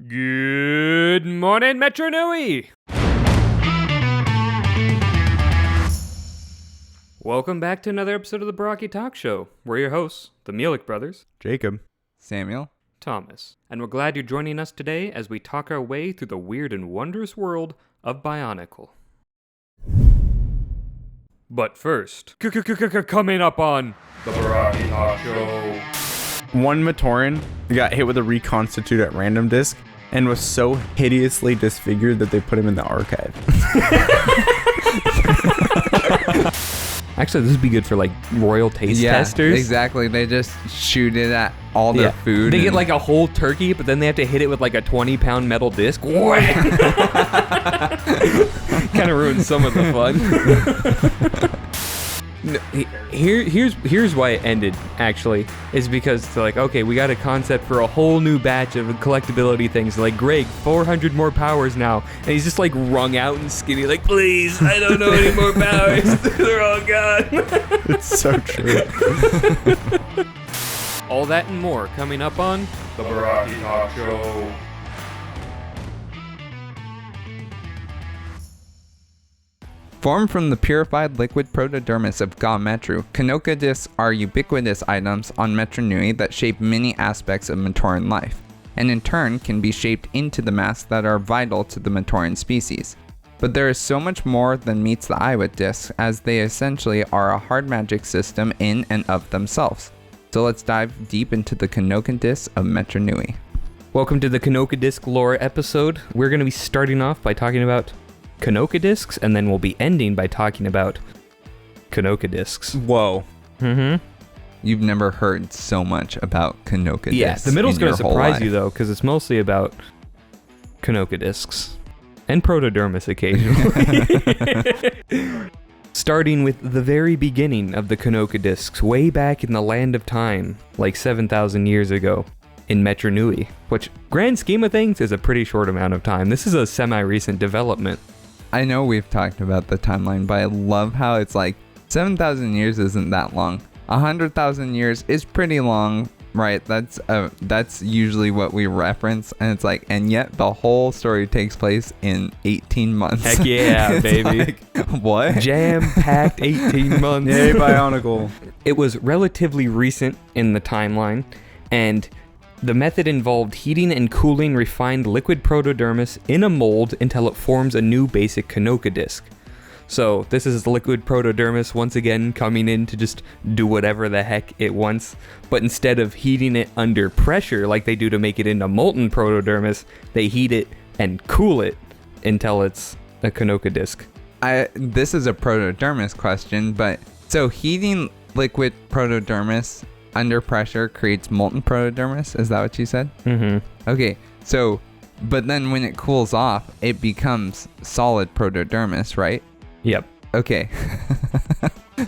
Good morning, Metru Nui! Welcome back to another episode of the Barraki Talk Show. We're your hosts, the Mielik brothers, Jacob, Samuel, Thomas, and we're glad you're joining us today as we talk our way through the weird and wondrous world of Bionicle. But first, coming up on the Barraki Talk Show. one Matoran got hit with a reconstitute at random disc and was so hideously disfigured that they put him in the archive. Actually, this would be good for like royal taste testers. Exactly. They just shoot it at all their food. They get like a whole turkey, but then they have to hit it with like a 20-pound metal disc. Kind of ruins some of the fun. No, here's why it ended, actually, is because they're like, okay, we got a concept for a whole new batch of collectability things. Like, Greg, 400 more powers now. And he's just like wrung out and skinny, like, please, I don't know any more powers. They're all gone. It's so true. All that and more coming up on the Barraki Talk Show. Formed from the purified liquid protodermis of Metru, Kanoka discs are ubiquitous items on Metru Nui that shape many aspects of Matoran life, and in turn can be shaped into the masks that are vital to the Matoran species. But there is so much more than meets the eye with discs, as they essentially are a hard magic system in and of themselves. So let's dive deep into the Kanoka discs of Metru Nui. Welcome to the Kanoka disc lore episode. We're going to be starting off by talking about Kanoka discs, and then we'll be ending by talking about Kanoka discs. Whoa. Mm-hmm. You've never heard so much about Kanoka discs. Yeah, the middle's going to surprise life. you, though, because it's mostly about Kanoka discs. And protodermis occasionally. Starting with the very beginning of the Kanoka discs, way back in the land of time, like 7,000 years ago, in Metru Nui, which, grand scheme of things, is a pretty short amount of time. This is a semi-recent development. I know we've talked about the timeline, but I love how it's like 7,000 years isn't that long. 100,000 years is pretty long, right? That's usually what we reference, and it's like, and yet the whole story takes place in 18 months. Heck yeah, baby. Like, what? Jam-packed 18 months. Yay, Bionicle. It was relatively recent in the timeline, and the method involved heating and cooling refined liquid protodermis in a mold until it forms a new basic Kanoka disc. So this is the liquid protodermis once again coming in to just do whatever the heck it wants, but instead of heating it under pressure like they do to make it into molten protodermis, they heat it and cool it until it's a Kanoka disc. This is a protodermis question, but so heating liquid protodermis under pressure creates molten protodermis. Is that what you said? Mm-hmm. Okay, so, but then when it cools off, it becomes solid protodermis, right? Yep. Okay.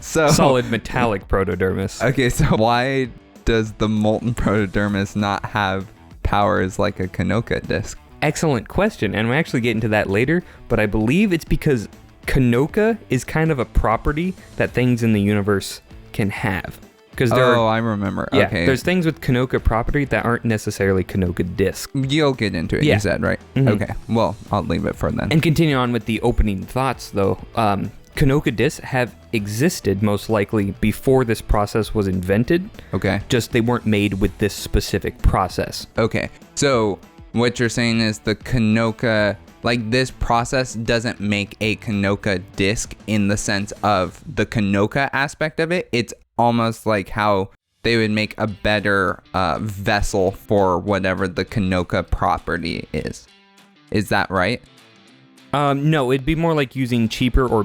So solid metallic protodermis. Okay, so why does the molten protodermis not have powers like a Kanoka disc? Excellent question, and we'll actually get into that later, but I believe it's because Kanoka is kind of a property that things in the universe can have. I remember. Yeah, okay. There's things with Kanoka property that aren't necessarily Kanoka disc. You'll get into it, yeah. You said, right? Mm-hmm. Okay, well, I'll leave it for then. And continue on with the opening thoughts, though. Kanoka discs have existed most likely before this process was invented. Okay. Just they weren't made with this specific process. Okay, so what you're saying is the Kanoka, like this process doesn't make a Kanoka disc in the sense of the Kanoka aspect of it. It's almost like how they would make a better vessel for whatever the Kanoka property is. Is that right? No, it'd be more like using cheaper or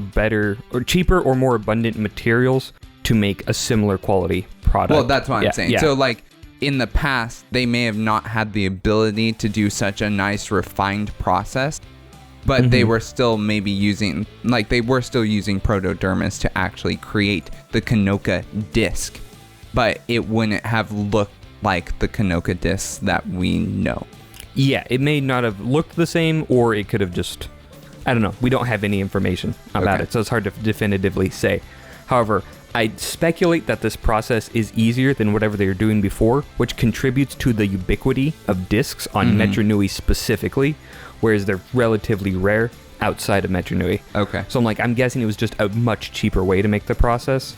more abundant materials to make a similar quality product. Well, that's what I'm saying. Yeah. So like in the past, they may have not had the ability to do such a nice refined process, but they were still maybe using protodermis to actually create the Kanoka disc, but it wouldn't have looked like the Kanoka discs that we know. Yeah, it may not have looked the same, or it could have just, I don't know. We don't have any information about it, so it's hard to definitively say. However, I speculate that this process is easier than whatever they were doing before, which contributes to the ubiquity of discs on Metru Nui specifically, whereas they're relatively rare outside of Metru Nui. Okay. So I'm guessing it was just a much cheaper way to make the process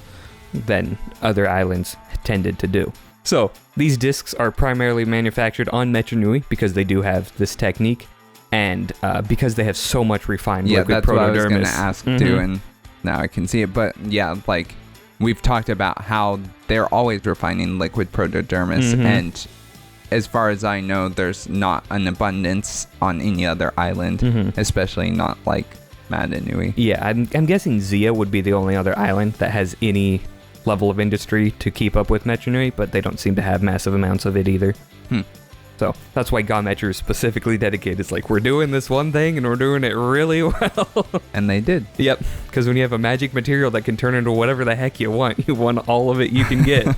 than other islands tended to do. So these discs are primarily manufactured on Metru Nui because they do have this technique, and because they have so much refined liquid protodermis. That's what I was going to ask too, and now I can see it. But yeah, like we've talked about how they're always refining liquid protodermis, and as far as I know, there's not an abundance on any other island, especially not like Mata Nui. Yeah, I'm guessing Zia would be the only other island that has any level of industry to keep up with Metru Nui, but they don't seem to have massive amounts of it either. So that's why Ga Metru is specifically dedicated. It's like, we're doing this one thing and we're doing it really well. And they did. Yep, because when you have a magic material that can turn into whatever the heck you want all of it you can get.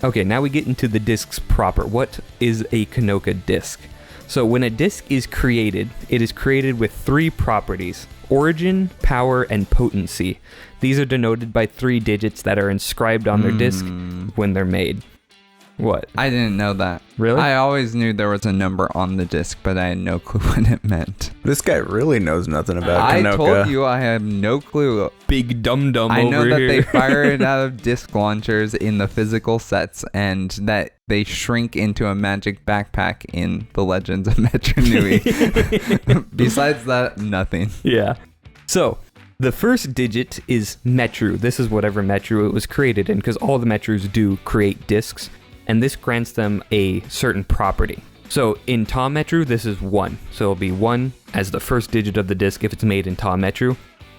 Okay, now we get into the discs proper. What is a Kanoka disc? So when a disc is created, it is created with 3 properties: origin, power, and potency. These are denoted by 3 digits that are inscribed on their disc when they're made. What? I didn't know that. Really? I always knew there was a number on the disc, but I had no clue what it meant. This guy really knows nothing about Kanoka. I told you I had no clue. Big dum-dum over here. I know that they fire it out of disc launchers in the physical sets, and that they shrink into a magic backpack in the Legends of Metru Nui. Besides that, nothing. Yeah. So, the first digit is Metru. This is whatever Metru it was created in, because all the Metrus do create discs, and this grants them a certain property. So in Ta Metru, this is 1. So it'll be 1 as the first digit of the disc if it's made in Ta Metru.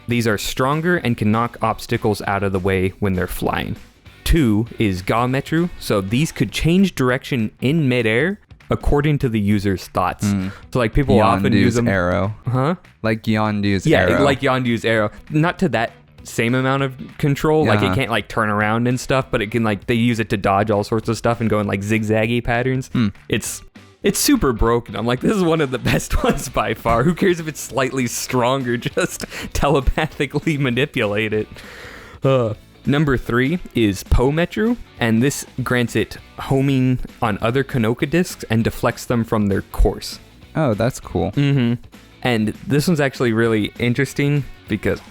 These are stronger and can knock obstacles out of the way when they're flying. 2 is Ga Metru. So these could change direction in midair according to the user's thoughts. So like people often use them. Arrow. Huh? Like Yondu's arrow. Yeah, like Yondu's arrow. Not to that same amount of control. Like it can't like turn around and stuff, but it can like, they use it to dodge all sorts of stuff and go in like zigzaggy patterns. It's super broken. I'm like, this is one of the best ones by far. Who cares if it's slightly stronger? Just telepathically manipulate it. Number 3 is Po Metru, and this grants it homing on other Kanoka discs and deflects them from their course. Oh, that's cool. And this one's actually really interesting because,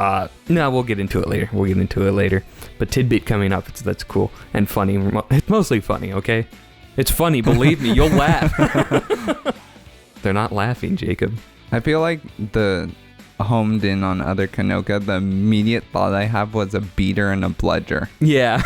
no, we'll get into it later. But tidbit coming up, that's cool and funny. It's mostly funny, okay? It's funny, believe me, you'll laugh. They're not laughing, Jacob. I feel like the homed in on other Kanoka, the immediate thought I have was a beater and a bludger. Yeah.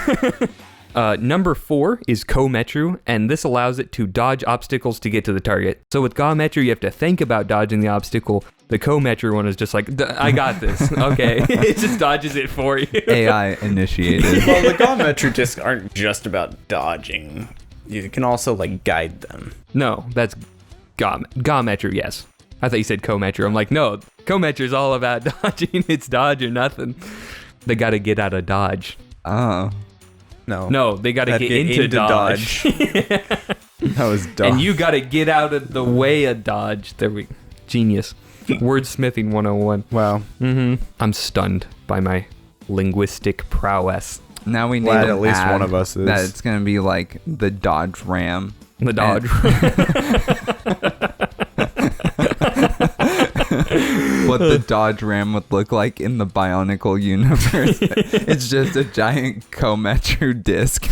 Number 4 is Ko Metru, and this allows it to dodge obstacles to get to the target. So with Ga Metru, you have to think about dodging the obstacle. The Ko Metru one is just like, I got this. Okay. It just dodges it for you. AI initiated. Well, the Ga Metru discs aren't just about dodging. You can also like guide them. No, that's Ga Metru, yes. I thought you said Ko Metru. I'm like, no, Ko Metru is all about dodging. It's dodge or nothing. They got to get out of dodge. Oh. No, they got to get into dodge. That was dumb. And you got to get out of the way of dodge. There we genius. Wordsmithing 101. Wow. I'm stunned by my linguistic prowess. Now we need Glad to at least add one of us is. that it's going to be like the Dodge Ram. The dodge. What the Dodge Ram would look like in the Bionicle universe. It's just a giant Ko Metru disc.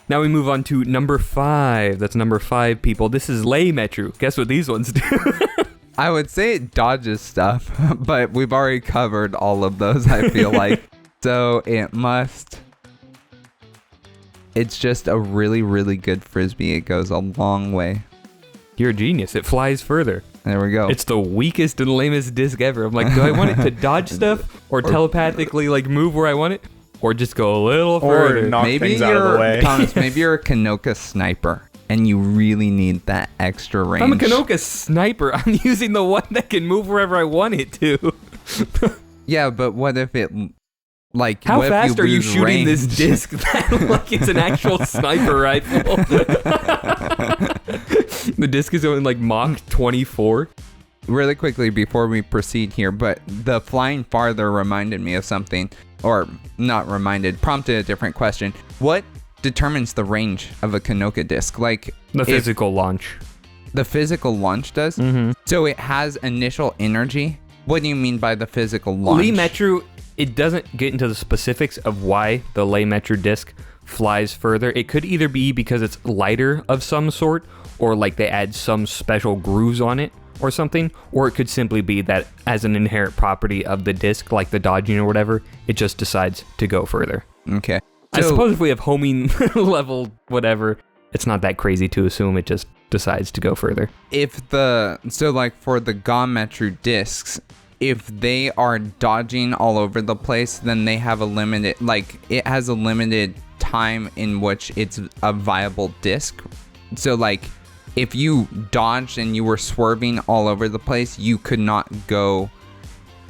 Now we move on to number 5. That's number 5, people. This is Lei Metru. Guess what these ones do? I would say it dodges stuff, but we've already covered all of those, I feel like. So it's just a really, really good frisbee. It goes a long way. You're a genius. It flies further. There we go. It's the weakest and lamest disc ever. I'm like, do I want it to dodge stuff or telepathically like move where I want it? Or just go a little further? Or knock things out of the way. Thomas, maybe you're a Kanoka sniper and you really need that extra range. I'm a Kanoka sniper. I'm using the one that can move wherever I want it to. Yeah, but what if it... Like, how what fast are you lose shooting range? this disc that like it's an actual sniper rifle? The disc is only like Mach 24. really quickly before we proceed here, but the flying farther reminded me of something, or not reminded, prompted a different question. What determines the range of a Kanoka disc? Like The physical launch. The physical launch does? Mm-hmm. So it has initial energy? What do you mean by the physical launch? Lee Metru, it doesn't get into the specifics of why the Lei Metru disc flies further. It could either be because it's lighter of some sort, or like they add some special grooves on it or something, or it could simply be that as an inherent property of the disc, like the dodging or whatever, it just decides to go further. Okay. I suppose if we have homing level whatever, it's not that crazy to assume it just decides to go further. So like for the Metru discs, if they are dodging all over the place, then they have a limited, like it has a limited time in which it's a viable disc. So like if you dodged and you were swerving all over the place, you could not go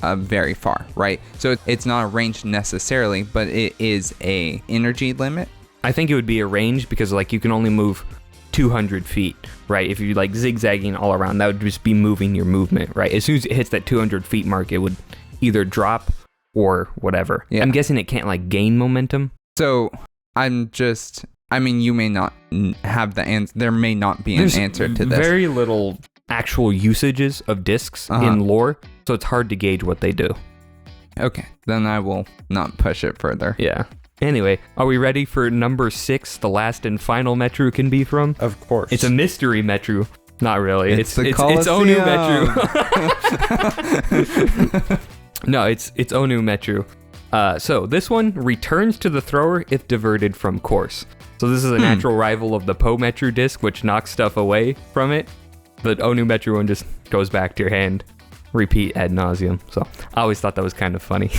very far, right? So it's not a range necessarily, but it is a energy limit. I think it would be a range because like you can only move 200 feet, right? If you like zigzagging all around, that would just be moving your movement, right? As soon as it hits that 200 feet mark, it would either drop or whatever. Yeah. I'm guessing it can't like gain momentum. So I mean, you may not have the answer. There may not be an answer to this. Very little actual usages of discs in lore, so it's hard to gauge what they do. Okay, then I will not push it further. Yeah. Anyway, are we ready for number 6, the last and final Metru can be from? Of course. It's a mystery Metru. Not really. It's Onu Metru. No, it's Onu Metru. So this one returns to the thrower if diverted from course. So this is a natural rival of the Po Metru disc, which knocks stuff away from it. The Onu Metru one just goes back to your hand. Repeat ad nauseum. So I always thought that was kind of funny.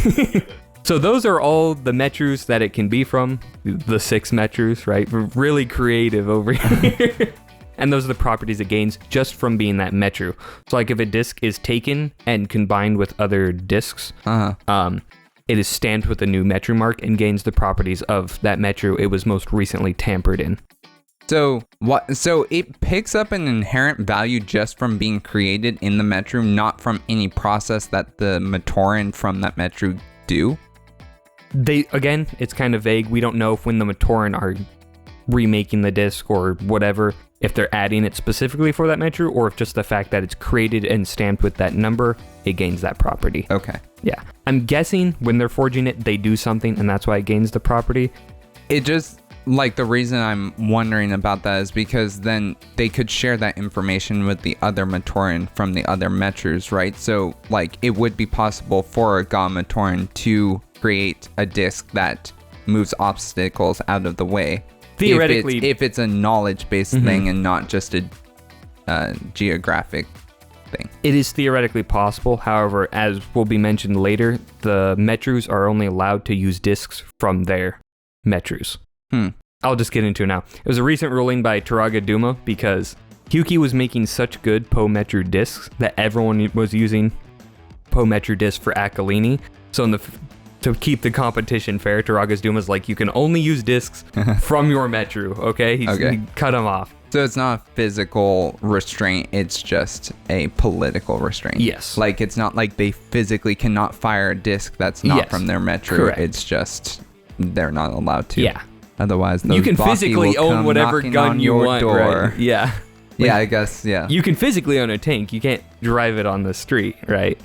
So those are all the Metrus that it can be from. The 6 Metrus, right? We're really creative over here. And those are the properties it gains just from being that Metru. So like if a disc is taken and combined with other discs, it is stamped with a new Metru mark and gains the properties of that Metru it was most recently tampered in. So it picks up an inherent value just from being created in the Metru, not from any process that the Matoran from that Metru do? Again, it's kind of vague. We don't know if when the Matoran are remaking the disc or whatever, if they're adding it specifically for that Metru, or if just the fact that it's created and stamped with that number, it gains that property. Okay. Yeah. I'm guessing when they're forging it, they do something and that's why it gains the property. It just, like, the reason I'm wondering about that is because then they could share that information with the other Matoran from the other Metrus, right? So, like, it would be possible for a Matoran to create a disc that moves obstacles out of the way. Theoretically, if it's a knowledge-based thing and not just a geographic thing. It is theoretically possible. However, as will be mentioned later, the Metrus are only allowed to use discs from their Metrus. I'll just get into it now. It was a recent ruling by Turaga Duma because Hyuki was making such good Po Metru discs that everyone was using Po Metru discs for Akilini. So to keep the competition fair, Turaga Duma's like, you can only use discs from your Metru, okay? He cut them off. So it's not a physical restraint, it's just a political restraint. Yes. Like, it's not like they physically cannot fire a disc that's not from their Metru. Correct. It's just they're not allowed to. Yeah. Otherwise, you can physically own whatever gun you want, right? Yeah. Yeah, I guess, yeah. You can physically own a tank. You can't drive it on the street, right?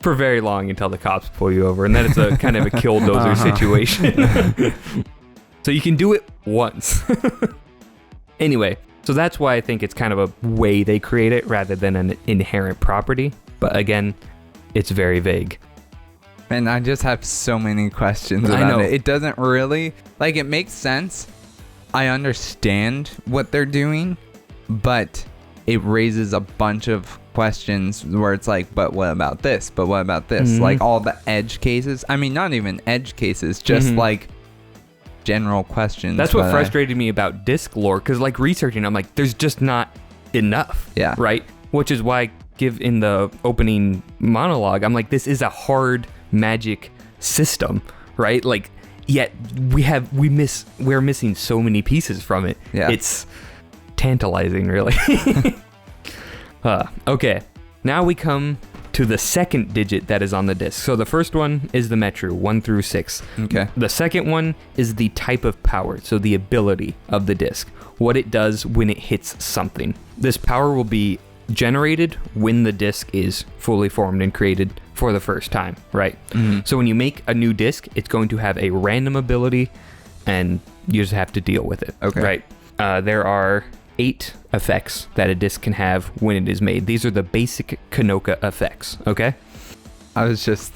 For very long until the cops pull you over. And then it's a kind of a killdozer situation. So you can do it once. Anyway, so that's why I think it's kind of a way they create it rather than an inherent property. But again, it's very vague. And I just have so many questions about it. It doesn't really, like, it makes sense. I understand what they're doing, but it raises a bunch of questions where it's like, but what about this? But what about this? Like all the edge cases. I mean, not even edge cases, just like general questions. That's what frustrated me about disc lore, because like researching, I'm like, there's just not enough. Yeah. Right? Which is why I give in the opening monologue, I'm like, this is a hard magic system, right? Like, yet we're missing so many pieces from it. Yeah. It's tantalizing, really. Okay, now we come to the second digit that is on the disc. So the first one is the Metru, 1 through 6. Okay. The second one is the type of power, so the ability of the disc, what it does when it hits something. This power will be generated when the disc is fully formed and created for the first time, right? Mm-hmm. So when you make a new disc, it's going to have a random ability, and you just have to deal with it. Okay. Right. There are 8 effects that a disc can have when it is made. These are the basic Kanoka effects, okay? I was just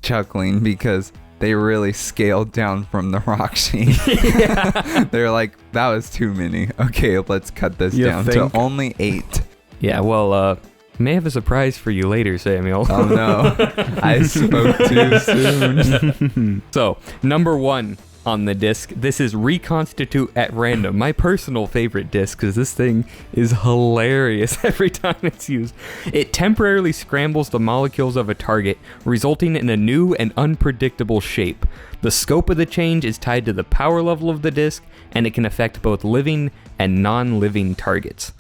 chuckling because they really scaled down from the rock sheet. Yeah. They're like, that was too many. Okay, let's cut this down to only 8. Yeah, well, may have a surprise for you later, Samuel. Oh no, I spoke too soon. So, number 1 on the disc, this is reconstitute at random. My personal favorite disc, because this thing is hilarious every time it's used. It temporarily scrambles the molecules of a target, resulting in a new and unpredictable shape. The scope of the change is tied to the power level of the disc, and it can affect both living and non-living targets.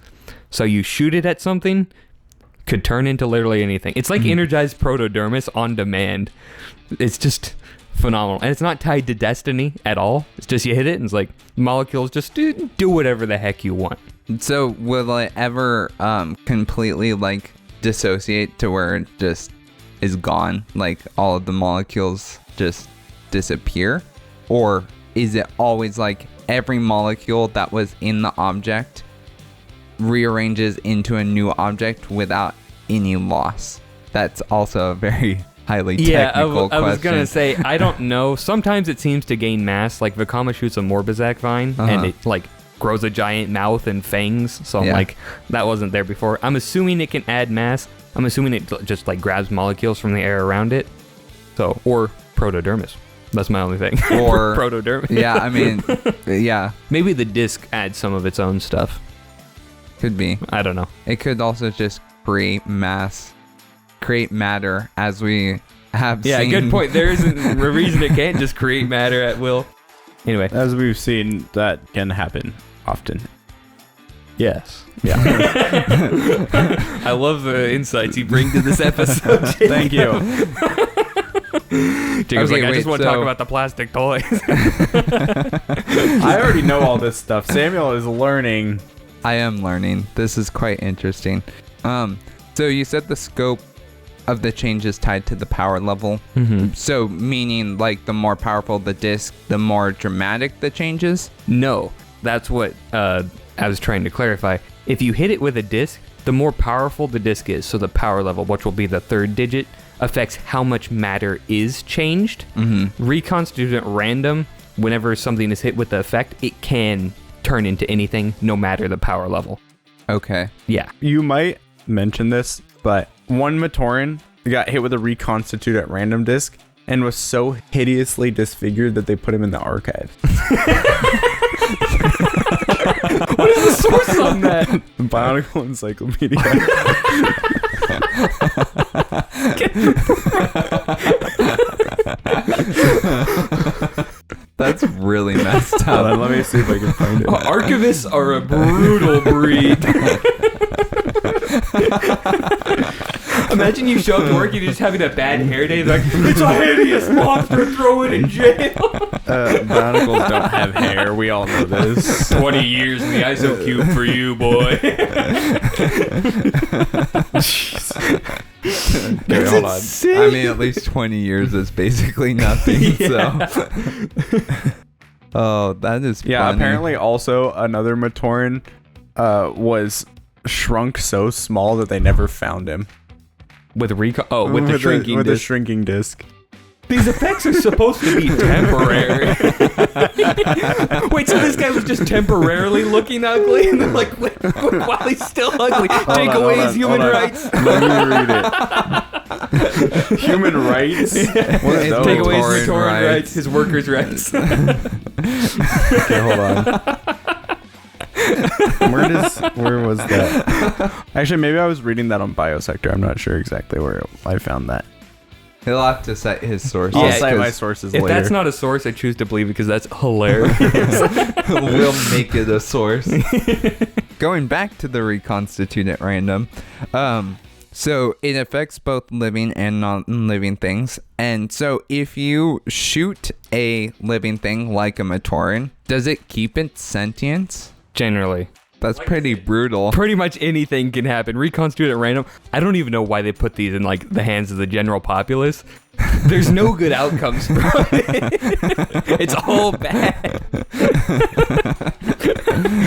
So you shoot it at something, could turn into literally anything. It's like energized protodermis on demand. It's just phenomenal. And it's not tied to destiny at all. It's just you hit it and it's like molecules just do whatever the heck you want. So will it ever completely like dissociate to where it just is gone? Like all of the molecules just disappear? Or is it always like every molecule that was in the object rearranges into a new object without any loss? That's also a very highly technical question. I was gonna say, I don't know. Sometimes it seems to gain mass. Like Vekama shoots a Morbizak vine, and it like grows a giant mouth and fangs. So I'm like, that wasn't there before. I'm assuming it can add mass. I'm assuming it just like grabs molecules from the air around it. So, or protodermis. That's my only thing. Or protodermis. Yeah, I mean, yeah, maybe the disc adds some of its own stuff. could be. I don't know. It could also just create matter, as we have seen. Yeah, good point. There isn't a reason it can't just create matter at will. Anyway. As we've seen, that can happen often. Yes. Yeah. I love the insights you bring to this episode. Thank you. Jacob's I just want to talk about the plastic toys. I already know all this stuff. Samuel is learning. I am learning. This is quite interesting. So you said the scope of the change is tied to the power level. Mm-hmm. So meaning like the more powerful the disc, the more dramatic the changes? No, that's what I was trying to clarify. If you hit it with a disc, the more powerful the disc is, so the power level, which will be the third digit, affects how much matter is changed. Mm-hmm. Reconstitute at random, whenever something is hit with the effect, it can turn into anything, no matter the power level. Okay. Yeah. You might mention this, but one Matoran got hit with a reconstitute at random disc and was so hideously disfigured that they put him in the archive. What is the source on that? The Bionicle Encyclopedia. That's really messed up. Let me see if I can find it. Archivists are a brutal breed. Imagine you show up to work, you're just having a bad hair day, like, it's a hideous monster, throw it in jail. Bionicles don't have hair, we all know this. 20 years in the ISO cube for you, boy. Okay, hold on. I mean, at least 20 years is basically nothing, so. Oh, that is funny. Apparently also another Matoran was shrunk so small that they never found him. With the shrinking with disc. the shrinking disc. These effects are supposed to be temporary. Wait, so this guy was just temporarily looking ugly? And they're like, while he's still ugly, take away his human rights. Let me read it. Human rights? What are those? Take away his Matoran Matoran rights, his workers' rights. Okay, hold on. Where was that? Actually, maybe I was reading that on Biosector. I'm not sure exactly where I found that. He'll have to cite his sources. I'll Yeah, cite my 'cause sources If later. that's not a source, I choose to believe it because that's hilarious. we'll make it a source. Going back to the reconstitute at random, so it affects both living and non-living things. And so if you shoot a living thing like a Matoran, does it keep its sentience? Generally. That's pretty brutal. Pretty much anything can happen. Reconstitute at random. I don't even know why they put these in like the hands of the general populace. There's no good outcomes from it. It's all bad.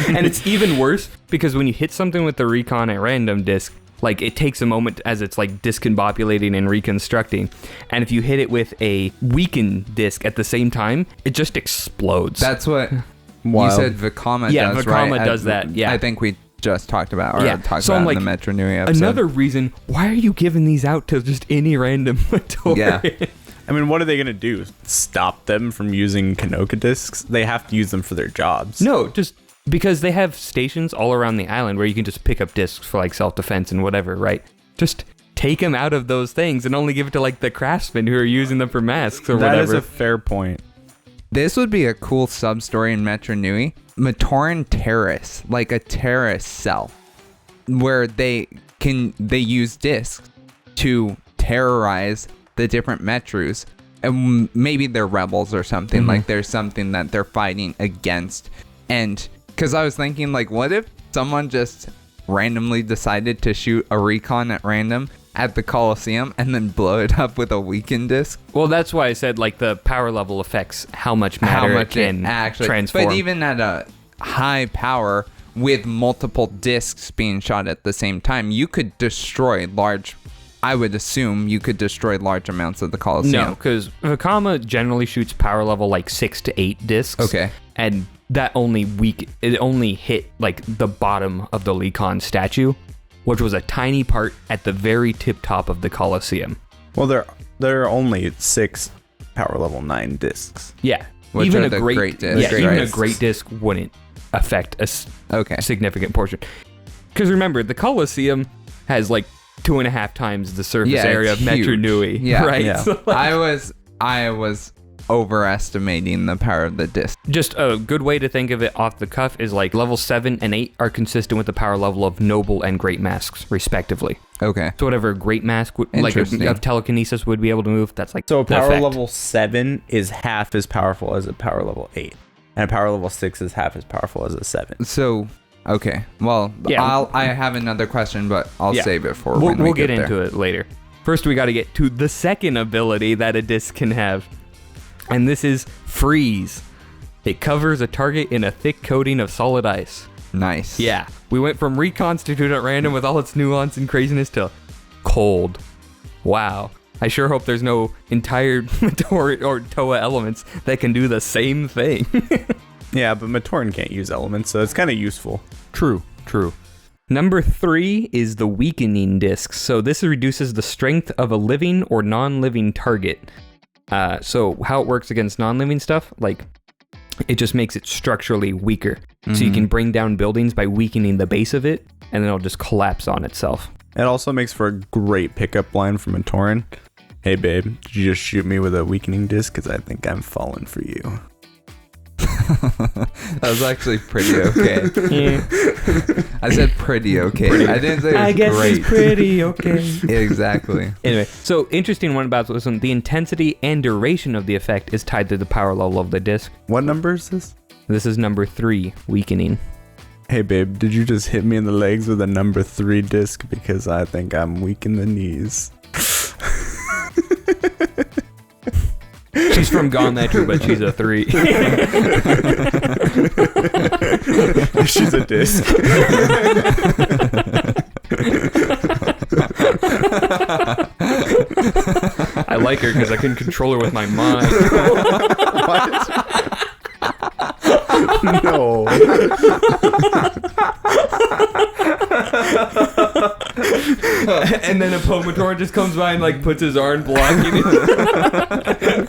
And it's even worse because when you hit something with the recon at random disc, like it takes a moment as it's like discombobulating and reconstructing. And if you hit it with a weakened disc at the same time, it just explodes. That's what Wild. you said Vakama Yeah, does, Vakama right? does that, yeah. I think we just talked about, or Yeah, talked so about I'm in the like, Metru Nui episode. another reason, why are you giving these out to just any random Matoran? Yeah. I mean, what are they going to do? Stop them from using Kanoka discs? They have to use them for their jobs. No, just because they have stations all around the island where you can just pick up discs for like self-defense and whatever, right? Just take them out of those things and only give it to like the craftsmen who are using them for masks or That whatever. is a fair point. This would be a cool sub-story in Metru Nui. Matoran terrorists, like a terrorist cell, where they use discs to terrorize the different Metrus. And maybe they're rebels or something. Mm-hmm. Like there's something that they're fighting against. And because I was thinking, like, what if someone just randomly decided to shoot a recon at random at the Coliseum and then blow it up with a weakened disc? Well, that's why I said like the power level affects how much matter it can actually transform. But even at a high power with multiple discs being shot at the same time, you could destroy large. I would assume you could destroy large amounts of the Coliseum. No, because Vakama generally shoots power level like 6 to 8 discs. Okay. And that only hit like the bottom of the Lekon statue, which was a tiny part at the very tip top of the Coliseum. Well, there are only 6 power level 9 discs. Yeah. Which even are a the great great discs, yeah, right? even a great disc wouldn't affect a Okay. significant portion. Because remember, the Coliseum has like 2.5 times the surface Yeah, area of it's Metru huge. Nui. Yeah. Right? Yeah. So, like, I was overestimating the power of the disc. just a good way to think of it off the cuff is like level 7 and 8 are consistent with the power level of noble and great masks, respectively. Okay. So whatever a great mask would, like Interesting. of telekinesis would be able to move, that's like So a the power effect. level 7 is half as powerful as a power level 8. And a power level 6 is half as powerful as a 7. So, okay. Well, Yeah. I have another question, but I'll Yeah. save it for We'll when we get there. into it later. First, we got to get to the second ability that a disc can have, and this is freeze. It covers a target in a thick coating of solid ice. Nice. Yeah, we went from reconstitute at random with all its nuance and craziness to cold. Wow. I sure hope there's no entire Matoran or Toa elements that can do the same thing. Yeah, but Matoran can't use elements, so it's kind of useful. True. Number 3 is the weakening disc. So this reduces the strength of a living or non-living target. So how it works against non-living stuff, like it just makes it structurally weaker. So you can bring down buildings by weakening the base of it, and then it'll just collapse on itself. It also makes for a great pickup line from Matoran. Hey babe, did you just shoot me with a weakening disc? Because I think I'm falling for you. That was actually pretty okay. Yeah. I said pretty okay. I didn't say it was I guess great. it's pretty okay. Exactly. Anyway, so interesting one about this one, the intensity and duration of the effect is tied to the power level of the disc. What number is this? This is number 3, weakening. Hey babe, did you just hit me in the legs with a number 3 disc? Because I think I'm weak in the knees. She's from Metru, but she's a 3. She's a disc. I like her because I can control her with my mind. No. And then a Matoran just comes by and like puts his arm blocking it.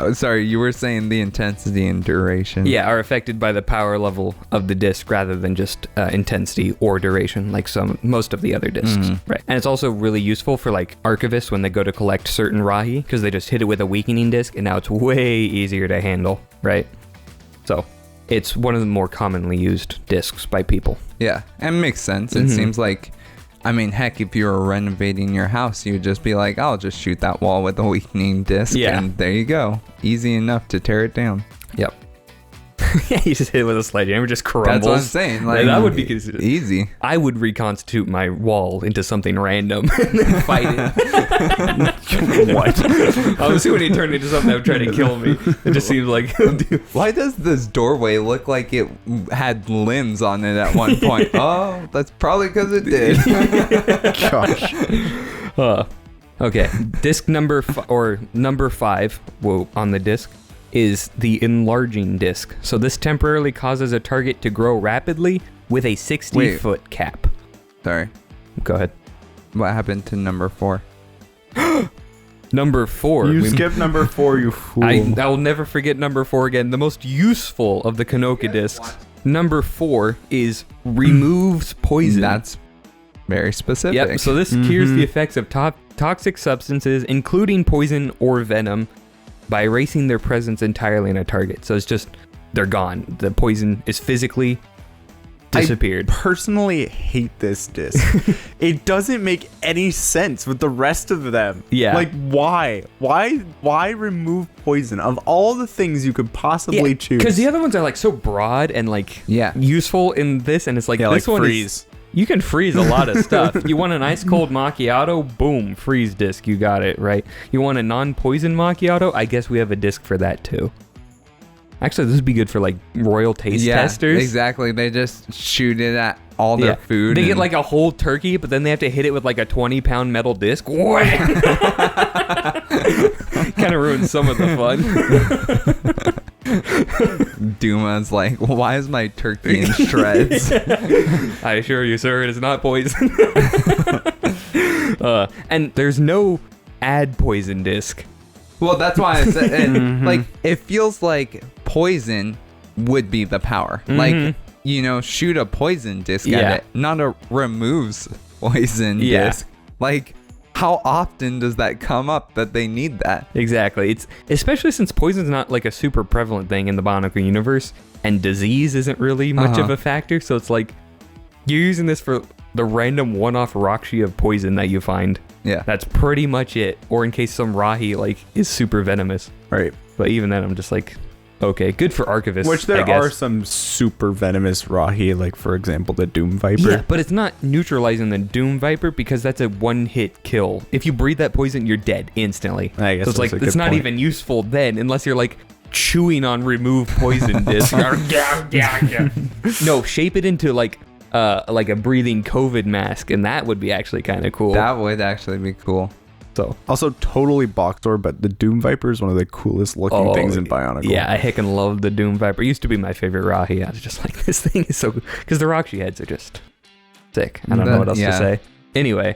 Oh, sorry, you were saying the intensity and duration. Yeah, are affected by the power level of the disc rather than just intensity or duration, like most of the other discs. Right. And it's also really useful for like archivists when they go to collect certain rahi, because they just hit it with a weakening disc, and now it's way easier to handle. Right. So it's one of the more commonly used discs by people. Yeah, and makes sense. It seems like, I mean, heck, if you were renovating your house, you'd just be like, I'll just shoot that wall with a weakening disc, and there you go. Easy enough to tear it down. Yep. Yeah, you just hit it with a sledgehammer, just crumbles. That's what I'm saying. Like, that would be easy. I would reconstitute my wall into something random and then fight it. What? Obviously, when he turned into something that would try to kill me, it just seems like... Why does this doorway look like it had limbs on it at one point? Oh, that's probably because it did. Gosh. Okay, disc number 5 on the disc is the enlarging disc. So this temporarily causes a target to grow rapidly with a 60-foot cap. Sorry. Go ahead. What happened to number 4? Number 4. You skipped number 4, you fool. I will never forget number 4 again. The most useful of the Kanoka discs. Number 4 is removes poison. That's very specific. Yep. So this cures the effects of toxic substances, including poison or venom, by erasing their presence entirely in a target. So it's just, they're gone. The poison is physically disappeared. I personally hate this disc. It doesn't make any sense with the rest of them. Yeah. Like, why? Why remove poison? Of all the things you could possibly choose. Because the other ones are like so broad and like useful in this, and it's like this like one freeze. You can freeze a lot of stuff. You want an ice cold macchiato? Boom, freeze disc. You got it, right? You want a non-poison macchiato? I guess we have a disc for that too. Actually, this would be good for like royal taste testers. Exactly. They just shoot it at all their food. They get like a whole turkey, but then they have to hit it with like a 20-pound metal disc. Kind of ruins some of the fun. Duma's like, well, why is my turkey in shreds? I assure you, sir, it is not poison. And there's no add poison disc. Well, that's why I said like it feels like poison would be the power. Like, you know, shoot a poison disc at it, not a removes poison disc. Like, how often does that come up that they need that? Exactly. It's especially since poison's not like a super prevalent thing in the Bionicle universe, and disease isn't really much of a factor. So it's like you're using this for the random one-off Rakshi of poison that you find. Yeah. That's pretty much it. Or in case some Rahi like is super venomous. Right. But even then, I'm just like, okay, good for archivists. Which there are some super venomous rahi, like for example the Doom Viper. Yeah, but it's not neutralizing the Doom Viper because that's a one-hit kill. If you breathe that poison, you're dead instantly. I guess so it's like it's not even useful then, unless you're like chewing on removed poison disc. No, shape it into like a breathing COVID mask, and that would be actually kind of cool. That would actually be cool. So also totally boxer, but the Doom Viper is one of the coolest looking things in Bionicle. Yeah, I heckin' love the Doom Viper. It used to be my favorite Rahi. I was just like, this thing is so good. Because the Rakshi heads are just sick. I don't know what else to say. Anyway,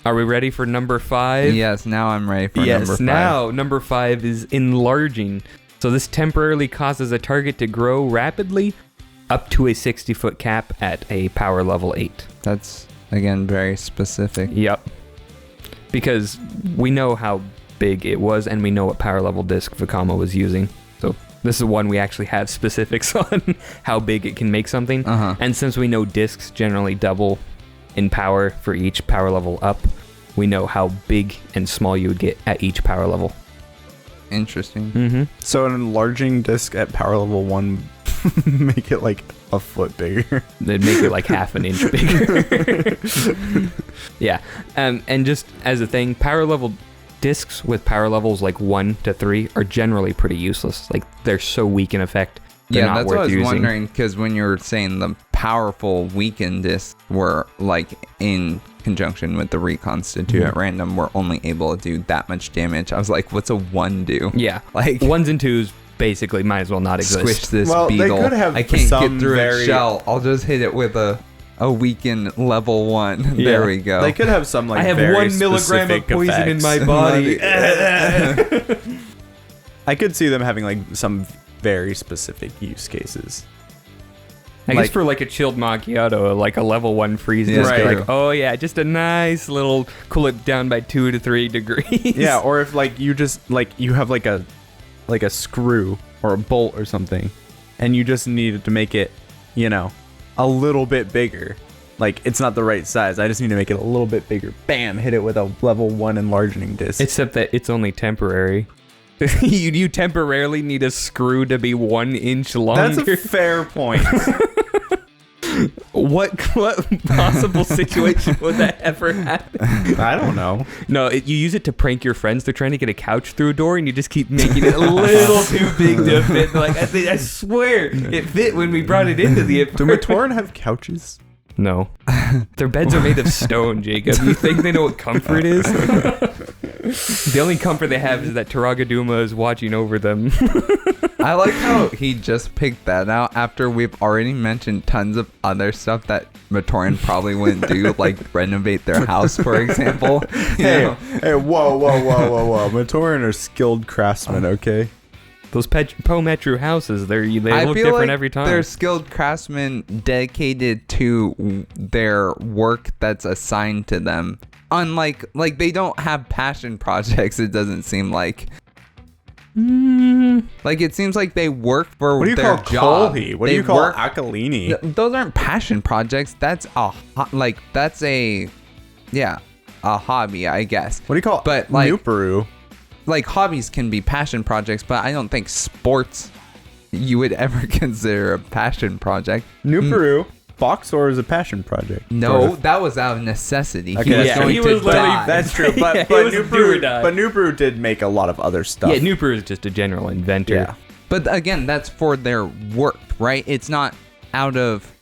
are we ready for number 5? Yes, now I'm ready for number 5. Yes, now number 5 is enlarging. So this temporarily causes a target to grow rapidly up to a 60-foot cap at a power level 8. That's, again, very specific. Yep. Because we know how big it was, and we know what power level disc Vekama was using. So this is one we actually have specifics on how big it can make something. And since we know discs generally double in power for each power level up, we know how big and small you would get at each power level. Interesting. So an enlarging disc at power level 1 make it like a foot bigger. They'd make it like half an inch bigger. Yeah. And just as a thing, power level discs with power levels like 1 to 3 are generally pretty useless. Like they're so weak in effect. They're not that's worth what I was using. wondering, because when you were saying the powerful weakened discs were like in conjunction with the reconstitute at random, we're only able to do that much damage. I was like, what's a 1 do? Yeah. Like 1s and 2s basically might as well not exist. Squish this Well, they beetle. could have I can't some get through very- its shell. I'll just hit it with a weakened level 1. Yeah. There we go. They could have some like I have very 1 milligram of specific poison in effects. my body. I could see them having like some very specific use cases. I guess for like a chilled macchiato, like a level 1 freeze disc, Right. like, oh yeah, just a nice little cool it down by 2 to 3 degrees. Yeah, or if like you just like you have like a screw or a bolt or something, and you just needed to make it, you know, a little bit bigger. Like it's not the right size. I just need to make it a little bit bigger. Bam, hit it with a level 1 enlarging disc. Except that it's only temporary. you temporarily need a screw to be 1 inch longer. That's a fair point. What possible situation would that ever happen? I don't know. No, you use it to prank your friends. They're trying to get a couch through a door, and you just keep making it a little too big to fit. Like I swear, it fit when we brought it into the. Do Matoran have couches? No, their beds are made of stone, Jacob. You think they know what comfort is? The only comfort they have is that Taragaduma is watching over them. I like how he just picked that out after we've already mentioned tons of other stuff that Matoran probably wouldn't do, like renovate their house, for example. Hey, whoa. Matoran are skilled craftsmen, okay? Those Metru houses, they look feel different like every time. They're skilled craftsmen dedicated to their work that's assigned to them. Unlike, like, they don't have passion projects, it doesn't seem like. Like, it seems like they work for their job. What do you call Kolhi? What do you call Akilini? Those aren't passion projects. That's a hobby, I guess. What do you call Nuperu? Like, hobbies can be passion projects, but I don't think sports you would ever consider a passion project. Nuperu, Boxor is a passion project. No, sort of. that was out of necessity. Okay, He was going to die. That's true, but Nuperu did make a lot of other stuff. Yeah, Nuperu is just a general inventor. Yeah. But again, that's for their work, right? It's not out of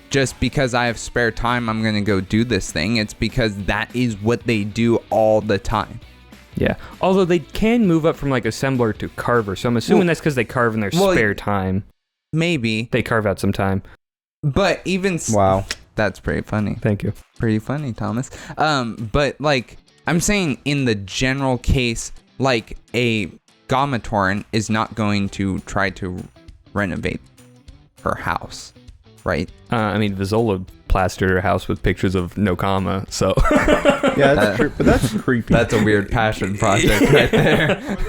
just because I have spare time, I'm going to go do this thing. It's because that is what they do all the time. Yeah. Although they can move up from like assembler to carver, so I'm assuming that's because they carve in their spare time. Maybe. They carve out some time. But even... Wow. That's pretty funny. Thank you. Pretty funny, Thomas. But like, I'm saying in the general case, like a Matoran is not going to try to renovate her house, right? I mean, Vizola plastered her house with pictures of Nokama, so... Yeah, but that's creepy. That's a weird passion project right there.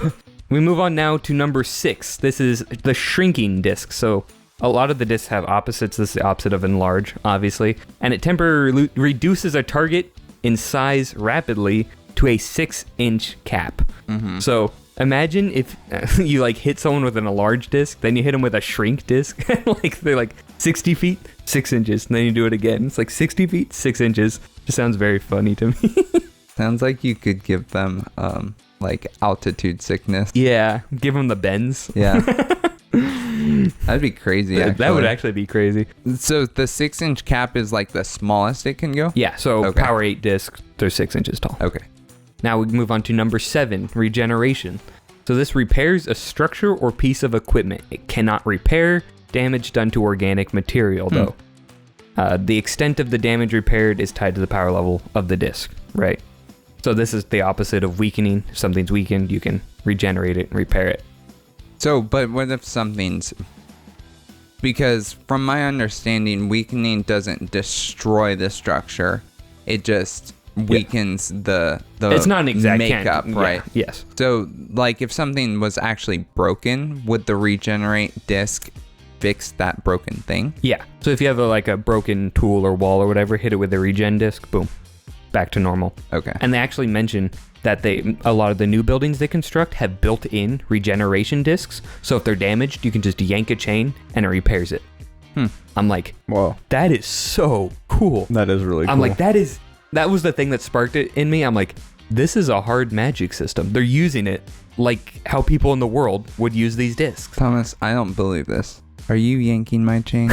We move on now to number 6. This is the shrinking disc. So a lot of the discs have opposites. This is the opposite of enlarge, obviously. And it temporarily reduces a target in size rapidly to a 6-inch cap. Mm-hmm. So imagine if you like hit someone with an enlarged disc, then you hit them with a shrink disc. Like they're like 60 feet, 6 inches. And then you do it again. It's like 60 feet, 6 inches. Just sounds very funny to me. Sounds like you could give them like altitude sickness. Yeah, give them the bends. Yeah. That'd be crazy, actually. That would actually be crazy. So the 6-inch cap is like the smallest it can go? Yeah, so Power 8 discs, they're 6 inches tall. Okay. Now we move on to number 7, regeneration. So this repairs a structure or piece of equipment. It cannot repair damage done to organic material, though. The extent of the damage repaired is tied to the power level of the disc, right? So this is the opposite of weakening. If something's weakened, you can regenerate it and repair it. So, but what if something's... Because from my understanding, weakening doesn't destroy the structure. It just weakens the it's not an exact makeup, right? Yeah, yes. So, like, if something was actually broken, would the regenerate disc fix that broken thing? Yeah. So if you have a broken tool or wall or whatever, hit it with a regen disc, boom, back to normal. Okay. And they actually mention that a lot of the new buildings they construct have built-in regeneration discs. So if they're damaged, you can just yank a chain and it repairs it. I'm like, whoa, that is so cool. That is really cool. I'm like, that was the thing that sparked it in me. I'm like, this is a hard magic system. They're using it like how people in the world would use these discs. Thomas, I don't believe this. Are you yanking my chain?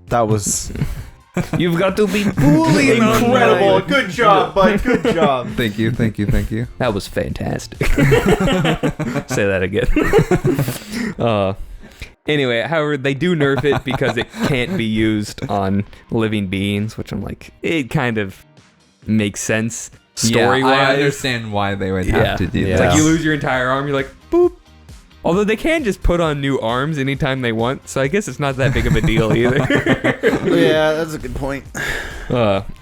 That was You've got to be fully incredible. Good job, bud. Good job. Thank you. That was fantastic. Say that again. Anyway, however, they do nerf it because it can't be used on living beings, which I'm like, it kind of makes sense. story-wise. I understand why they would have to do It's that. like you lose your entire arm, you're like, boop. Although they can just put on new arms anytime they want, so I guess it's not that big of a deal either. Yeah, that's a good point.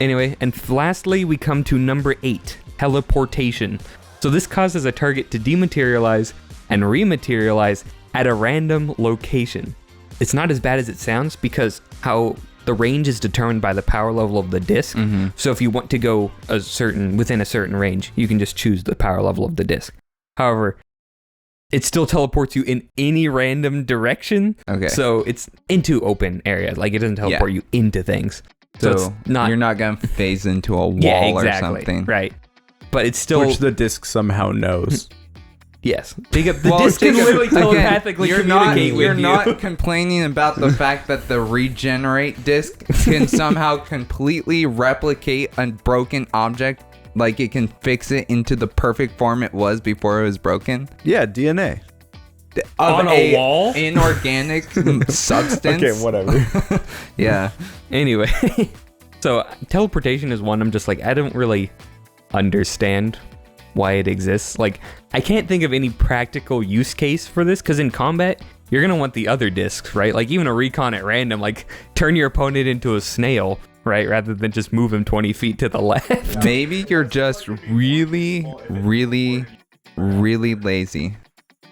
Anyway, and lastly, we come to number 8, teleportation. So this causes a target to dematerialize and rematerialize at a random location. It's not as bad as it sounds because how the range is determined by the power level of the disc. So if you want to go within a certain range, you can just choose the power level of the disc. However, it still teleports you in any random direction. Okay. So it's into open area. Like it doesn't teleport you into things. So it's not, you're not going to phase into a wall or something. Right. But it's still... Which the disc somehow knows. Yes. The disc can literally telepathically communicate with you. You're not complaining about the fact that the regenerate disc can somehow completely replicate a broken object. Like it can fix it into the perfect form it was before it was broken. Yeah, DNA. On a wall? Inorganic substance. Okay, whatever. Yeah. Anyway. So teleportation is one I'm just like, I don't really understand why it exists. Like, I can't think of any practical use case for this, because in combat, you're going to want the other discs, right? Like, even a recon at random, like, turn your opponent into a snail, right? Rather than just move him 20 feet to the left. Maybe you're just really, really, really lazy.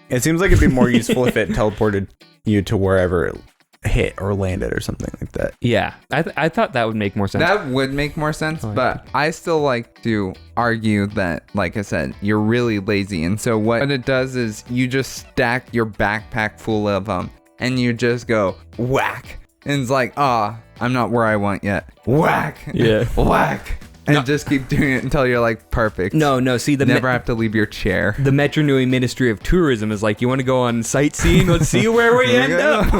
It seems like it'd be more useful if it teleported you to wherever it hit or landed or something like that. Yeah, I thought that would make more sense. That would make more sense, but I still like to argue that, like I said, you're really lazy. And so what it does is you just stack your backpack full of them and you just go whack. And it's like, I'm not where I want yet. Whack. Yeah. Whack. And just keep doing it until you're like perfect. No, see, never have to leave your chair. The Metru Nui Ministry of Tourism is like, you want to go on sightseeing? Let's see where we end up.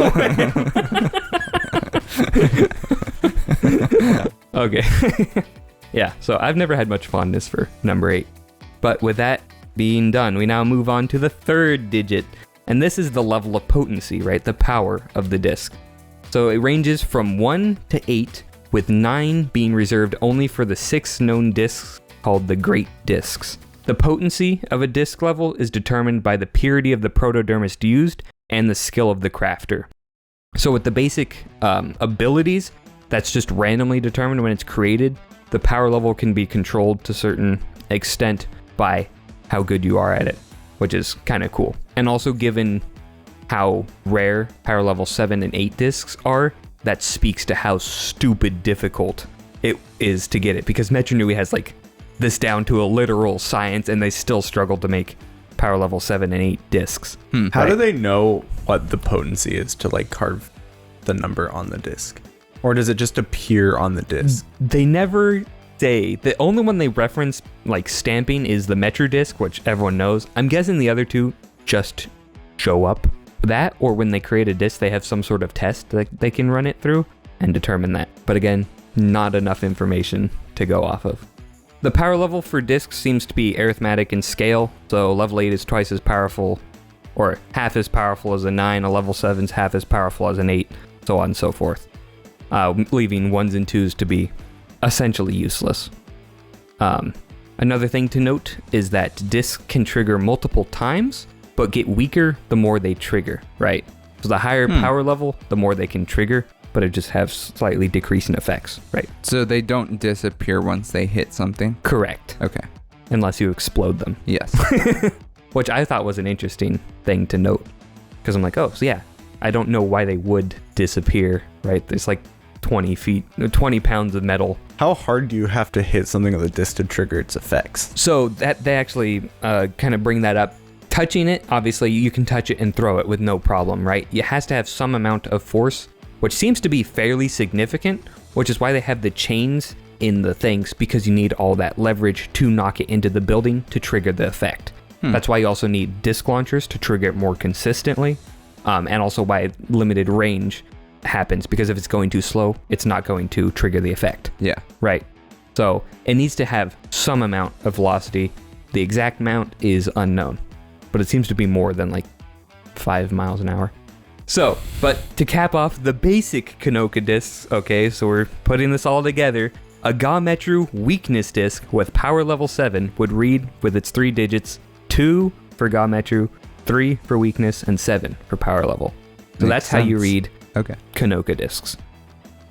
Okay. Yeah, so I've never had much fondness for number 8. But with that being done, we now move on to the 3rd digit. And this is the level of potency, right? The power of the disc. So it ranges from 1 to 8, with 9 being reserved only for the 6 known discs called the Great Discs. The potency of a disc level is determined by the purity of the protodermis used and the skill of the crafter. So with the basic abilities, that's just randomly determined when it's created. The power level can be controlled to a certain extent by how good you are at it, which is kind of cool. And also given how rare power level 7 and 8 discs are, that speaks to how stupid difficult it is to get it, because Metru Nui has like this down to a literal science and they still struggle to make power level 7 and 8 discs. How do they know what the potency is to like carve the number on the disc? Or does it just appear on the disc? They never say. The only one they reference like stamping is the Metru disc, which everyone knows. I'm guessing the other two just show up. That, or when they create a disc, they have some sort of test that they can run it through and determine that. But again, not enough information to go off of. The power level for discs seems to be arithmetic in scale, so level 8 is twice as powerful, or half as powerful as a 9, a level 7 is half as powerful as an 8, so on and so forth. Leaving 1s and 2s to be essentially useless. Another thing to note is that discs can trigger multiple times, but get weaker the more they trigger, right? So the higher power level, the more they can trigger, but it just has slightly decreasing effects, right? So they don't disappear once they hit something? Correct. Okay. Unless you explode them. Yes. Which I thought was an interesting thing to note. Because I'm like, oh, so yeah, I don't know why they would disappear, right? There's like 20 pounds of metal. How hard do you have to hit something with a disc to trigger its effects? So that they actually kind of bring that up. Touching it, obviously, you can touch it and throw it with no problem, right? It has to have some amount of force, which seems to be fairly significant, which is why they have the chains in the things, because you need all that leverage to knock it into the building to trigger the effect. That's why you also need disc launchers to trigger it more consistently, and also why limited range happens, because if it's going too slow, it's not going to trigger the effect. Yeah. Right. So it needs to have some amount of velocity. The exact amount is unknown, but it seems to be more than like 5 miles an hour. So, but to cap off the basic Kanoka discs, okay, so we're putting this all together. A Metru weakness disc with power level 7 would read with its 3 digits 2 for Metru, 3 for weakness, and 7 for power level. So that's how you read Kanoka discs.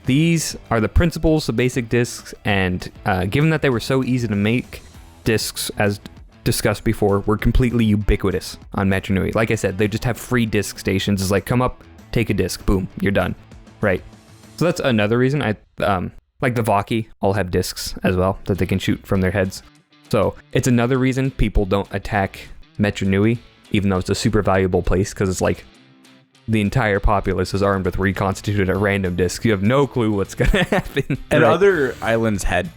These are the principles of basic discs, and given that they were so easy to make, discs, as discussed before, were completely ubiquitous on Metru Nui. Like I said, they just have free disc stations. It's like, come up, take a disc, boom, you're done. Right. So that's another reason like the Vaki all have discs as well that they can shoot from their heads. So it's another reason people don't attack Metru Nui, even though it's a super valuable place, because it's like the entire populace is armed with reconstituted at random discs. You have no clue what's going to happen. And other islands had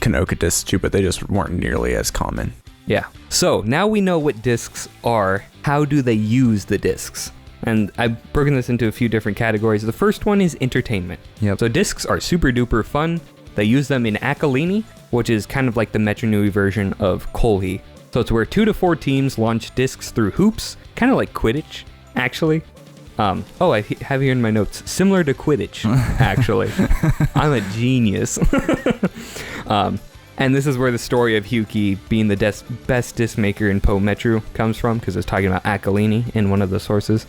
Kanoka discs too, but they just weren't nearly as common. Yeah. So now we know what discs are. How do they use the discs? And I've broken this into a few different categories. The first one is entertainment. Yep. So discs are super duper fun. They use them in Akilini, which is kind of like the Metru Nui version of Kolhi. So it's where 2 to 4 teams launch discs through hoops, kind of like Quidditch, actually. I have here in my notes, similar to Quidditch, actually. I'm a genius. And this is where the story of Huki being the best disc maker in Po Metru comes from, because it's talking about Akilini in one of the sources.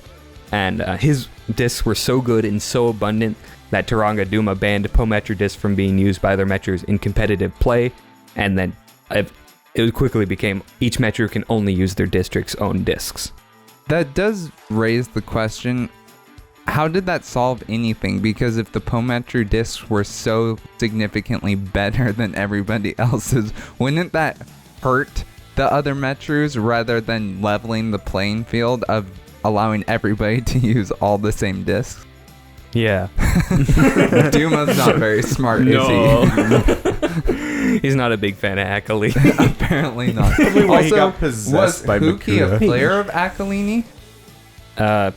And his discs were so good and so abundant that Taranga Duma banned Po Metru discs from being used by other Metrus in competitive play. And then it quickly became each Metru can only use their district's own discs. That does raise the question, how did that solve anything? Because if the Po Metru discs were so significantly better than everybody else's, wouldn't that hurt the other Metrus rather than leveling the playing field of allowing everybody to use all the same discs? Yeah. Duma's not very smart, is he? He's not a big fan of Akilini. Apparently not. He got possessed by Huki Makura. a player of Akilini?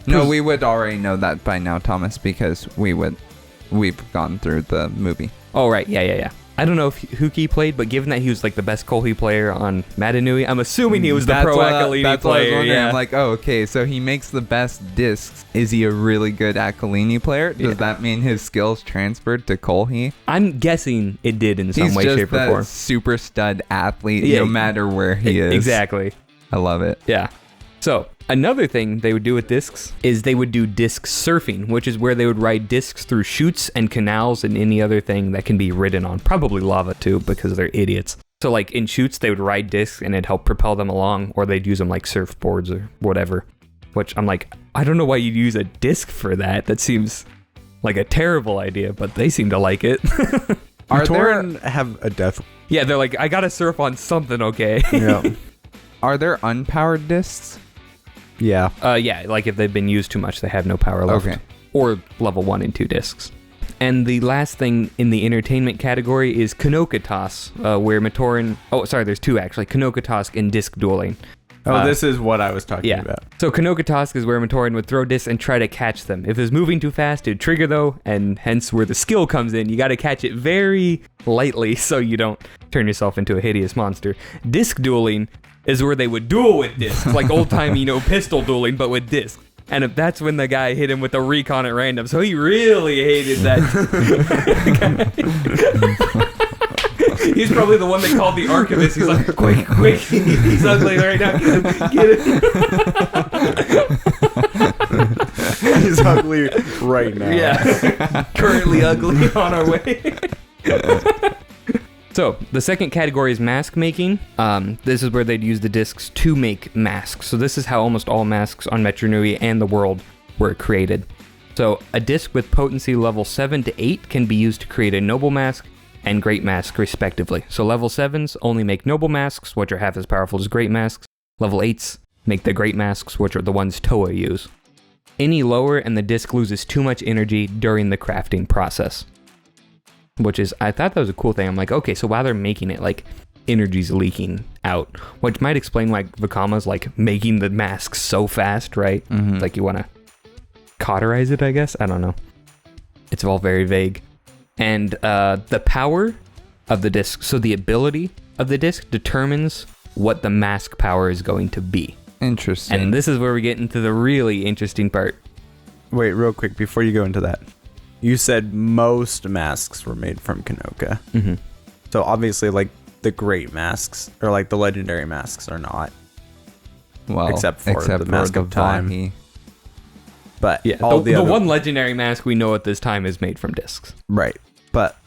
No, we would already know that by now, Thomas, because we've gone through the movie. Oh, right. Yeah. I don't know if Huki played, but given that he was like the best Kolhi player on Metru Nui, I'm assuming he was the pro Akilini that's player. What I was wondering. Yeah. I'm like, oh, okay, so he makes the best discs. Is he a really good Akilini player? Does that mean his skills transferred to Kolhi? I'm guessing it did in some way, shape, or form. He's just a super stud athlete, no matter where he is. Exactly. I love it. Yeah. So another thing they would do with discs is they would do disc surfing, which is where they would ride discs through chutes and canals and any other thing that can be ridden on. Probably lava too, because they're idiots. So like in chutes, they would ride discs and it'd help propel them along, or they'd use them like surfboards or whatever. Which I'm like, I don't know why you'd use a disc for that. That seems like a terrible idea, but they seem to like it. Matoran have a death. Yeah, they're like, I gotta surf on something, okay? Yeah. Are there unpowered discs? Yeah. Yeah, like if they've been used too much, they have no power left. Okay. Or level 1 and 2 discs. And the last thing in the entertainment category is Kanoka toss, where Matoran... Oh, sorry, there's 2 actually. Kanoka toss and disc dueling. This is what I was talking about. So Kanoka toss is where Matoran would throw discs and try to catch them. If it's moving too fast, it'd trigger though, and hence where the skill comes in. You gotta catch it very lightly so you don't turn yourself into a hideous monster. Disc dueling is where they would duel with discs, like old-timey, pistol dueling, but with discs. And if that's when the guy hit him with a recon at random, so he really hated that. He's probably the one that called the archivist. He's like, quick, he's ugly right now. Get it. He's ugly right now. Yeah, currently ugly on our way. So, the second category is mask making. This is where they'd use the discs to make masks. So this is how almost all masks on Metru Nui and the world were created. So, a disc with potency level 7 to 8 can be used to create a noble mask and great mask, respectively. So, level 7s only make noble masks, which are half as powerful as great masks. Level 8s make the great masks, which are the ones Toa use. Any lower, and the disc loses too much energy during the crafting process. Which is, I thought that was a cool thing. I'm like, okay, so while they're making it, like, energy's leaking out. Which might explain why Vakama's, like, making the masks so fast, right? Mm-hmm. Like, you want to cauterize it, I guess? I don't know. It's all very vague. And the power of the disc, so the ability of the disc determines what the mask power is going to be. Interesting. And this is where we get into the really interesting part. Wait, real quick, before you go into that. you said most masks were made from Kanoka. Mm-hmm. So obviously, like, the great masks, or like the legendary masks are not. Well, except for the Mask of Time. Vahi. But Yeah, all the other, one legendary mask we know at this time is made from discs. Right. But,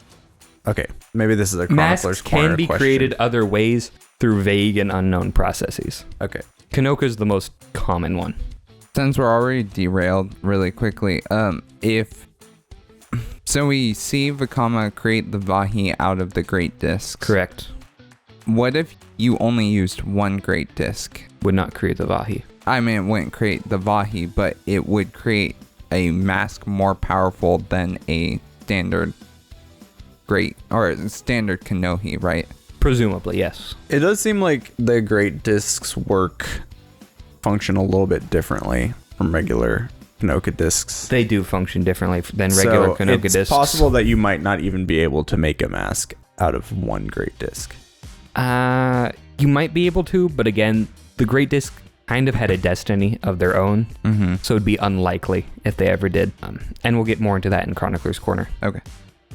okay, maybe this is a Chronicler's Masks Corner can be question. created other ways through vague and unknown processes. Okay. Kanoka is the most common one. Since we're already derailed really quickly, so we see Vakama create the Vahi out of the Great Discs. Correct. What if you only used one Great Disc? Would not create the Vahi. I mean, it wouldn't create the Vahi, but it would create a mask more powerful than a standard standard Kanohi, right? Presumably, yes. It does seem like the great discs function a little bit differently from regular Kanoka discs. They do function differently than regular Kanoka discs. It's possible that you might not even be able to make a mask out of one great disc. You might be able to, but again, the Great Disc kind of had a destiny of their own, so it'd be unlikely if they ever did. And we'll get more into that in Chronicler's Corner. Okay.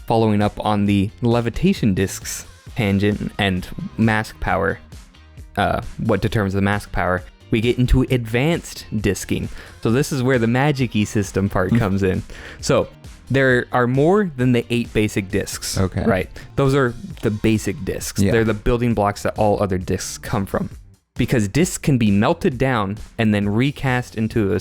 Following up on the levitation discs tangent and mask power, what determines the mask power, we get into advanced disking. So this is where the magic-y system part comes in. So there are more than the 8 basic discs. Okay. Right. Those are the basic discs. Yeah. They're the building blocks that all other discs come from. Because discs can be melted down and then recast into a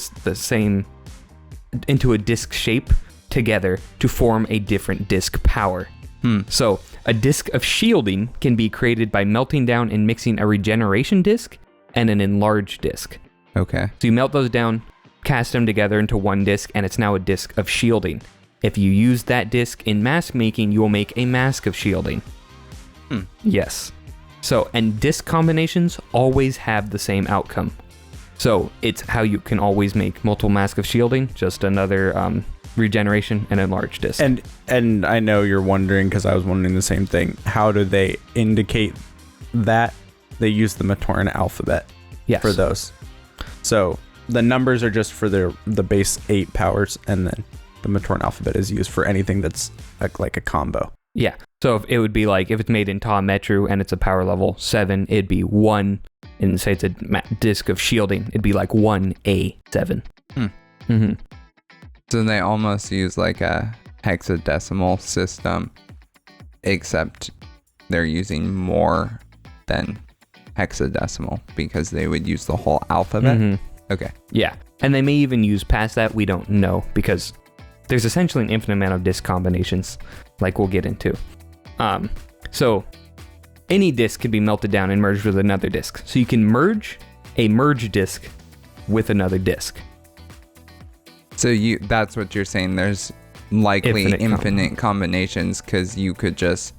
disc shape together to form a different disc power. So a disc of shielding can be created by melting down and mixing a regeneration disc and an enlarged disc. Okay. So you melt those down, cast them together into one disc, and it's now a disc of shielding. If you use that disc in mask making, you will make a mask of shielding. Yes. So, and disc combinations always have the same outcome. So it's how you can always make multiple masks of shielding, just another regeneration and enlarged disc. And I know you're wondering, because I was wondering the same thing. How do they indicate that? They use the Matoran alphabet for those. So the numbers are just for the base 8 powers, and then the Matoran alphabet is used for anything that's like a combo. Yeah. So if it would be like if it's made in Ta Metru and it's a power level 7, it'd be 1. And say it's a disc of shielding, it'd be like 1A7. So they almost use like a hexadecimal system, except they're using more than hexadecimal because they would use the whole alphabet. Okay. Yeah. And they may even use past that. We don't know because there's essentially an infinite amount of disc combinations, like we'll get into. So any disc can be melted down and merged with another disc. So you can merge a merge disc with another disc. So that's what you're saying. There's likely infinite combinations because you could just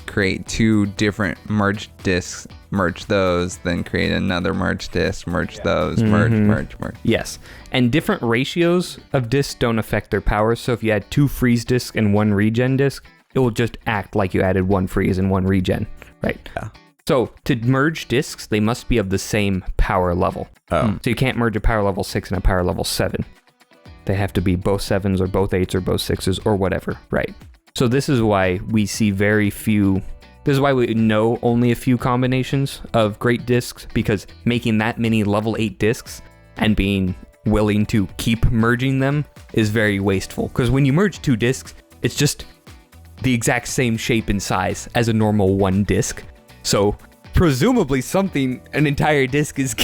create 2 different merged discs, merge those, then create another merged disc, merge those, merge. Yes. And different ratios of discs don't affect their powers. So if you add 2 freeze discs and 1 regen disc, it will just act like you added 1 freeze and 1 regen. Right. Yeah. So to merge discs, they must be of the same power level. So you can't merge a power level 6 and a power level 7. They have to be both 7s or both 8s or both 6s or whatever. Right. So this is why we see very few. This is why we know only a few combinations of great discs, because making that many level 8 discs and being willing to keep merging them is very wasteful. Because when you merge 2 discs, it's just the exact same shape and size as a normal 1 disc. So presumably an entire disc is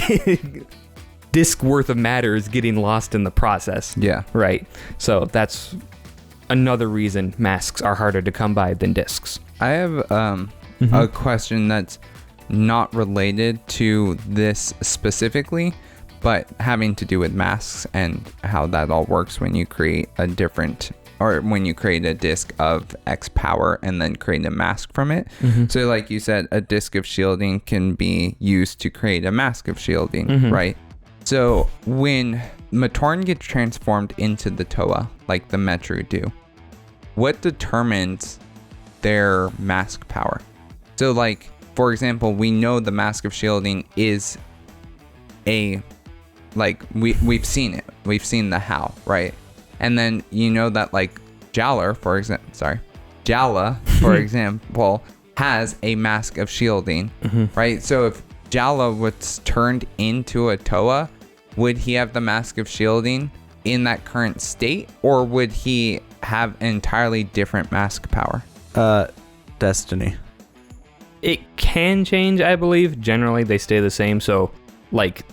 disc worth of matter is getting lost in the process. Yeah. Right. So that's another reason masks are harder to come by than discs. I have a question that's not related to this specifically, but having to do with masks and how that all works when you create when you create a disc of X power and then create a mask from it. So like you said, a disc of shielding can be used to create a mask of shielding, right? So when Matoran gets transformed into the Toa, like the Metru do, what determines their mask power? So like, for example, we know the mask of shielding is we've seen it. We've seen the how, right? And then you know that like Jala, for example, has a mask of shielding, right? So if Jala was turned into a Toa, would he have the mask of shielding in that current state, or would he have an entirely different mask power? Destiny. It can change, I believe. Generally, they stay the same. So, like,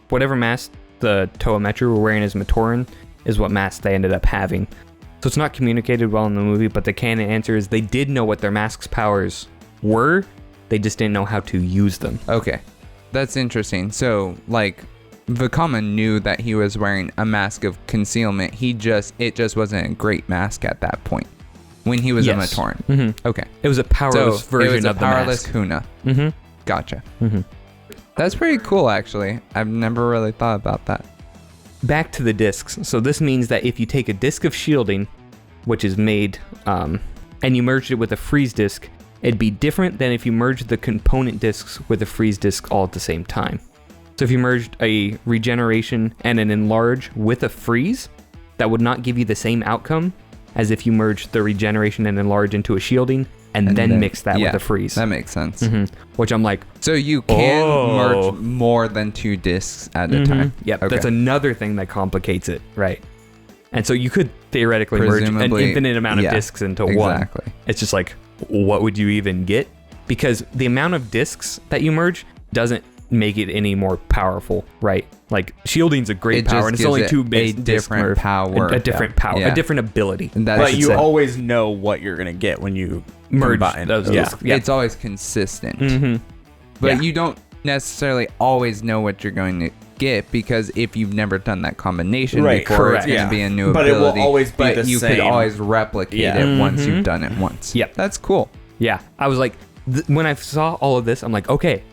whatever mask the Toa Metru were wearing as Matoran is what mask they ended up having. So it's not communicated well in the movie, but the canon answer is they did know what their mask's powers were. They just didn't know how to use them. Okay, that's interesting. So, like, Vakama knew that he was wearing a mask of concealment. It just wasn't a great mask at that point when he was a Matoran. Mm-hmm. Okay, it was a powerless version of the mask. It was a powerless Huna. Mm-hmm. Gotcha. Mm-hmm. That's pretty cool, actually. I've never really thought about that. Back to the discs. So this means that if you take a disc of shielding, which is made, and you merged it with a freeze disc, it'd be different than if you merged the component discs with a freeze disc all at the same time. So if you merged a regeneration and an enlarge with a freeze, that would not give you the same outcome as if you merged the regeneration and enlarge into a shielding and then mix that with a freeze. That makes sense. Mm-hmm. Which I'm like, so you can merge more than 2 discs at a time. Yep, okay. That's another thing that complicates it, right? And so you could theoretically merge an infinite amount of discs into one. It's just like, what would you even get? Because the amount of discs that you merge doesn't make it any more powerful, right? Like, shielding's a great power, and it's only 2 bits. A different power. A different power. A different ability. But you always know what you're going to get when you merge combine those discs. Yeah. It's always consistent. Mm-hmm. But you don't necessarily always know what you're going to get, because if you've never done that combination before, it's going to be a new ability. But it will always be the you same. could always replicate it once you've done it once. Yep. That's cool. Yeah. I was like, when I saw all of this, I'm like, okay,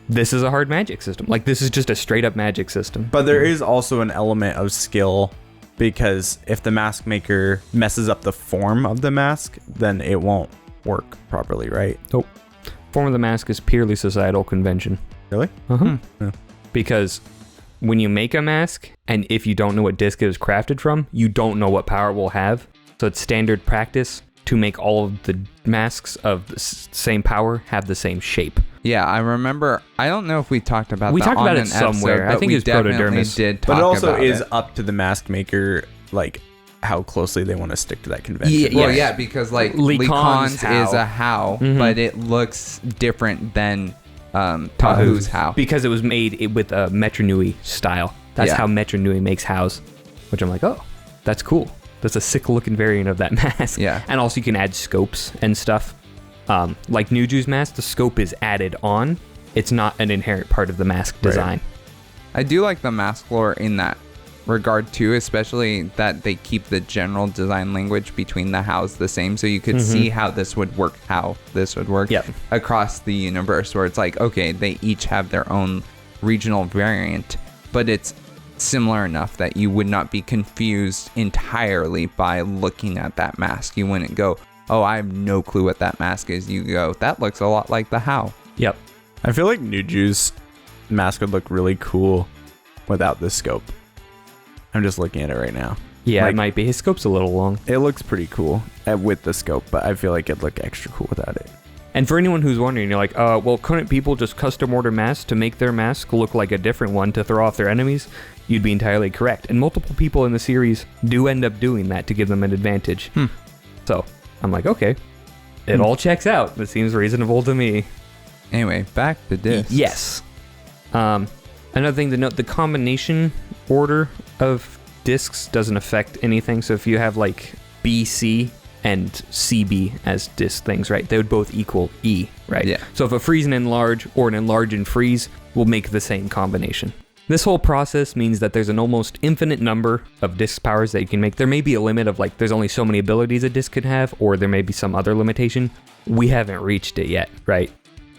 this is a hard magic system. Like, this is just a straight up magic system. But there is also an element of skill, because if the mask maker messes up the form of the mask, then it won't work properly, right? Nope. Form of the mask is purely societal convention. Really? Uh-huh. Yeah. Because when you make a mask, and if you don't know what disc it was crafted from, you don't know what power it will have. So it's standard practice to make all of the masks of the same power have the same shape. Yeah, I remember. I don't know if we talked about we that talked on about an it somewhere. episode, I think it was Protodermis. Did but it also is it. up to the mask maker, like, how closely they want to stick to that convention. Yeah, well, yeah, because like Licon's is a how, but it looks different than Tahu's how, because it was made with a Metru Nui style. That's how Metru Nui makes hows, which I'm like, oh, that's cool. That's a sick looking variant of that mask. Yeah, and also you can add scopes and stuff. Like Nuju's mask, the scope is added on. It's not an inherent part of the mask design. I do like the mask lore in that regard too, especially that they keep the general design language between the hows the same, so you could see how this would work across the universe, where it's like, okay, they each have their own regional variant, but it's similar enough that you would not be confused entirely by looking at that mask. You wouldn't go, oh, I have no clue what that mask is. You go, that looks a lot like the how. Yep. I feel like Nuju's mask would look really cool without the scope. I'm just looking at it right now. Yeah, like, it might be. His scope's a little long. It looks pretty cool with the scope, but I feel like it'd look extra cool without it. And for anyone who's wondering, you're like, well, couldn't people just custom order masks to make their mask look like a different one to throw off their enemies? You'd be entirely correct. And multiple people in the series do end up doing that to give them an advantage. So I'm like, okay, it all checks out. It seems reasonable to me. Anyway, back to discs. Yes. Another thing to note, the combination order of discs doesn't affect anything. So if you have like BC and CB as disc things, right, they would both equal E, right? Yeah. So if a freeze and enlarge or an enlarge and freeze will make the same combination. This whole process means that there's an almost infinite number of disc powers that you can make. There may be a limit of like, there's only so many abilities a disc could have, or there may be some other limitation. We haven't reached it yet, right?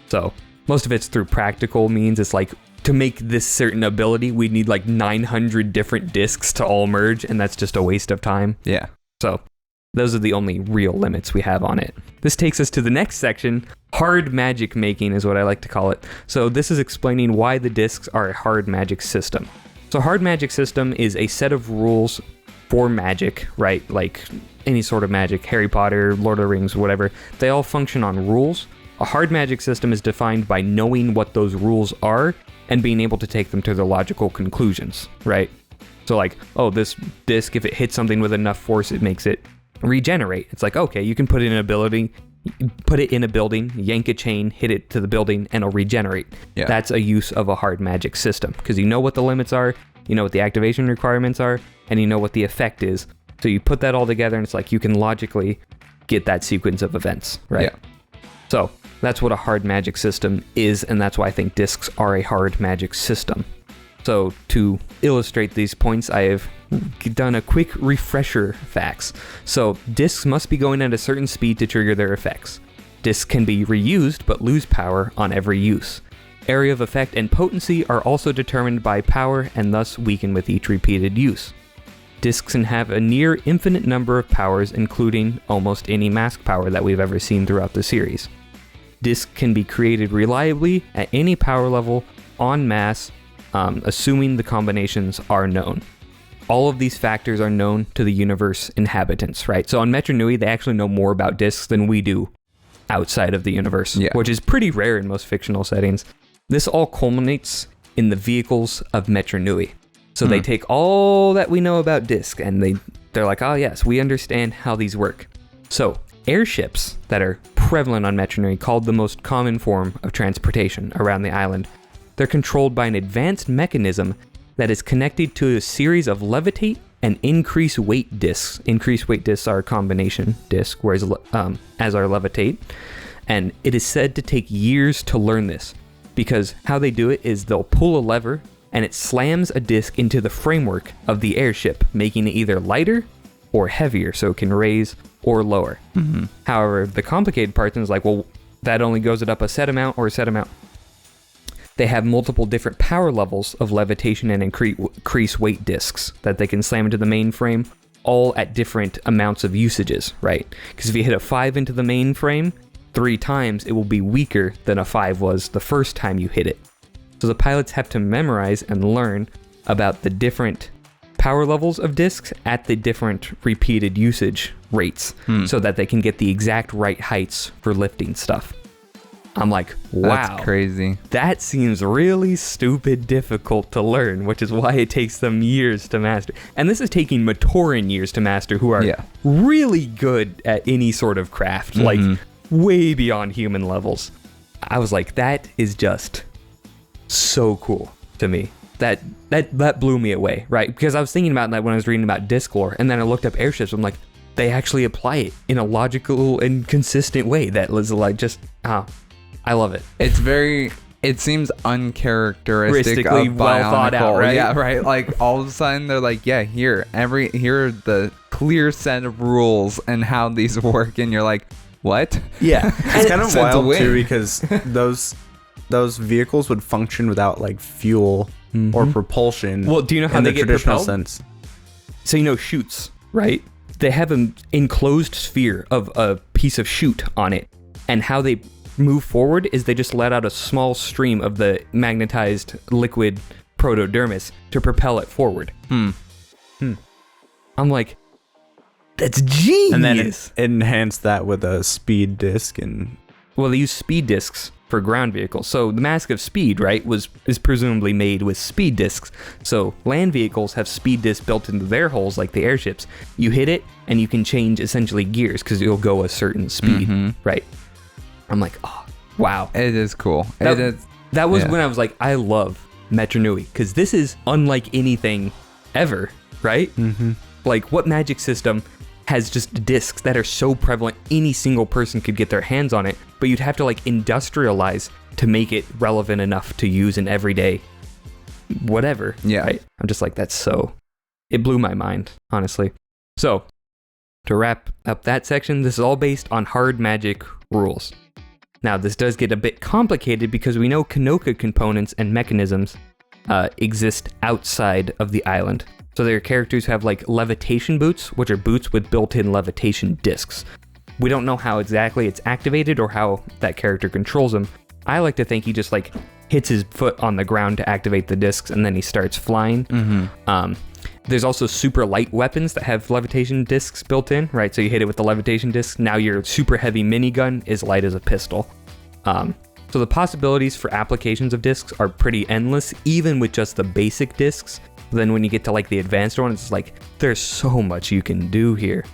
So most of it's through practical means. It's like, to make this certain ability, we'd need like 900 different discs to all merge, and that's just a waste of time. Yeah. So those are the only real limits we have on it. This takes us to the next section. Hard magic making is what I like to call it. So this is explaining why the discs are a hard magic system. So hard magic system is a set of rules for magic, right? Like any sort of magic, Harry Potter, Lord of the Rings, whatever, they all function on rules. A hard magic system is defined by knowing what those rules are and being able to take them to their logical conclusions, right? So like, oh, this disc, if it hits something with enough force, it makes it regenerate. It's like, okay, you can put it in a building, yank a chain, hit it to the building, and it'll regenerate. Yeah. That's a use of a hard magic system because you know what the limits are, you know what the activation requirements are, and you know what the effect is. So you put that all together and it's like you can logically get that sequence of events, right? Yeah. So that's what a hard magic system is, and that's why I think discs are a hard magic system. So to illustrate these points, I have done a quick refresher facts. So discs must be going at a certain speed to trigger their effects. Discs can be reused but lose power on every use. Area of effect and potency are also determined by power and thus weaken with each repeated use. Discs can have a near infinite number of powers, including almost any mask power that we've ever seen throughout the series. Discs can be created reliably at any power level en masse, assuming the combinations are known. All of these factors are known to the universe inhabitants, right? So on Metru Nui, they actually know more about discs than we do outside of the universe, which is pretty rare in most fictional settings. This all culminates in the vehicles of Metru Nui. So they take all that we know about disc and they're like, oh yes, we understand how these work. So airships that are prevalent on Metru Nui, called the most common form of transportation around the island, they're controlled by an advanced mechanism that is connected to a series of levitate and increase weight discs. Increase weight discs are a combination disc, whereas as are levitate. And it is said to take years to learn this, because how they do it is they'll pull a lever and it slams a disc into the framework of the airship, making it either lighter or heavier, so it can raise or lower. Mm-hmm. However, the complicated part is like, well, that only goes it up a set amount or a set amount. They have multiple different power levels of levitation and increase weight discs that they can slam into the mainframe, all at different amounts of usages, right? Because if you hit a 5 into the mainframe 3 times, it will be weaker than a 5 was the first time you hit it. So the pilots have to memorize and learn about the different power levels of discs at the different repeated usage rates so that they can get the exact right heights for lifting stuff. I'm like, wow. That's crazy. That seems really stupid difficult to learn, which is why it takes them years to master. And this is taking Matoran years to master, who are really good at any sort of craft, like way beyond human levels. I was like, that is just so cool to me. That blew me away, right? Because I was thinking about that when I was reading about disc lore, and then I looked up airships. I'm like, they actually apply it in a logical and consistent way that was like just, I love it. It seems uncharacteristic of Bionicle. Well thought out, right? Yeah, right. Like all of a sudden they're like, yeah, here are the clear set of rules and how these work, and you're like, what? Yeah, it's kind of wild too, because those vehicles would function without like fuel or propulsion. Well, do you know how they get traditional propelled? sense? So you know chutes, right? They have an enclosed sphere of a piece of chute on it, and how they move forward is they just let out a small stream of the magnetized liquid protodermis to propel it forward. I'm like, that's genius. And then it enhanced that with a speed disc and. Well, they use speed discs for ground vehicles. So the Mask of Speed, right, is presumably made with speed discs. So land vehicles have speed discs built into their hulls, like the airships. You hit it, and you can change essentially gears because you'll go a certain speed, right? I'm like, oh, wow. It is cool. That was when I was like, I love Metru Nui, because this is unlike anything ever, right? Like, what magic system has just discs that are so prevalent any single person could get their hands on it, but you'd have to like industrialize to make it relevant enough to use in everyday whatever. Yeah. Right? I'm just like, it blew my mind, honestly. So to wrap up that section, this is all based on hard magic rules. Now, this does get a bit complicated because we know Kanoka components and mechanisms exist outside of the island. So there are characters who have like levitation boots, which are boots with built-in levitation discs. We don't know how exactly it's activated or how that character controls them. I like to think he just like hits his foot on the ground to activate the discs and then he starts flying. There's also super light weapons that have levitation discs built in, right? So you hit it with the levitation disc. Now your super heavy minigun is light as a pistol. So the possibilities for applications of discs are pretty endless, even with just the basic discs. Then when you get to like the advanced one, it's like, there's so much you can do here.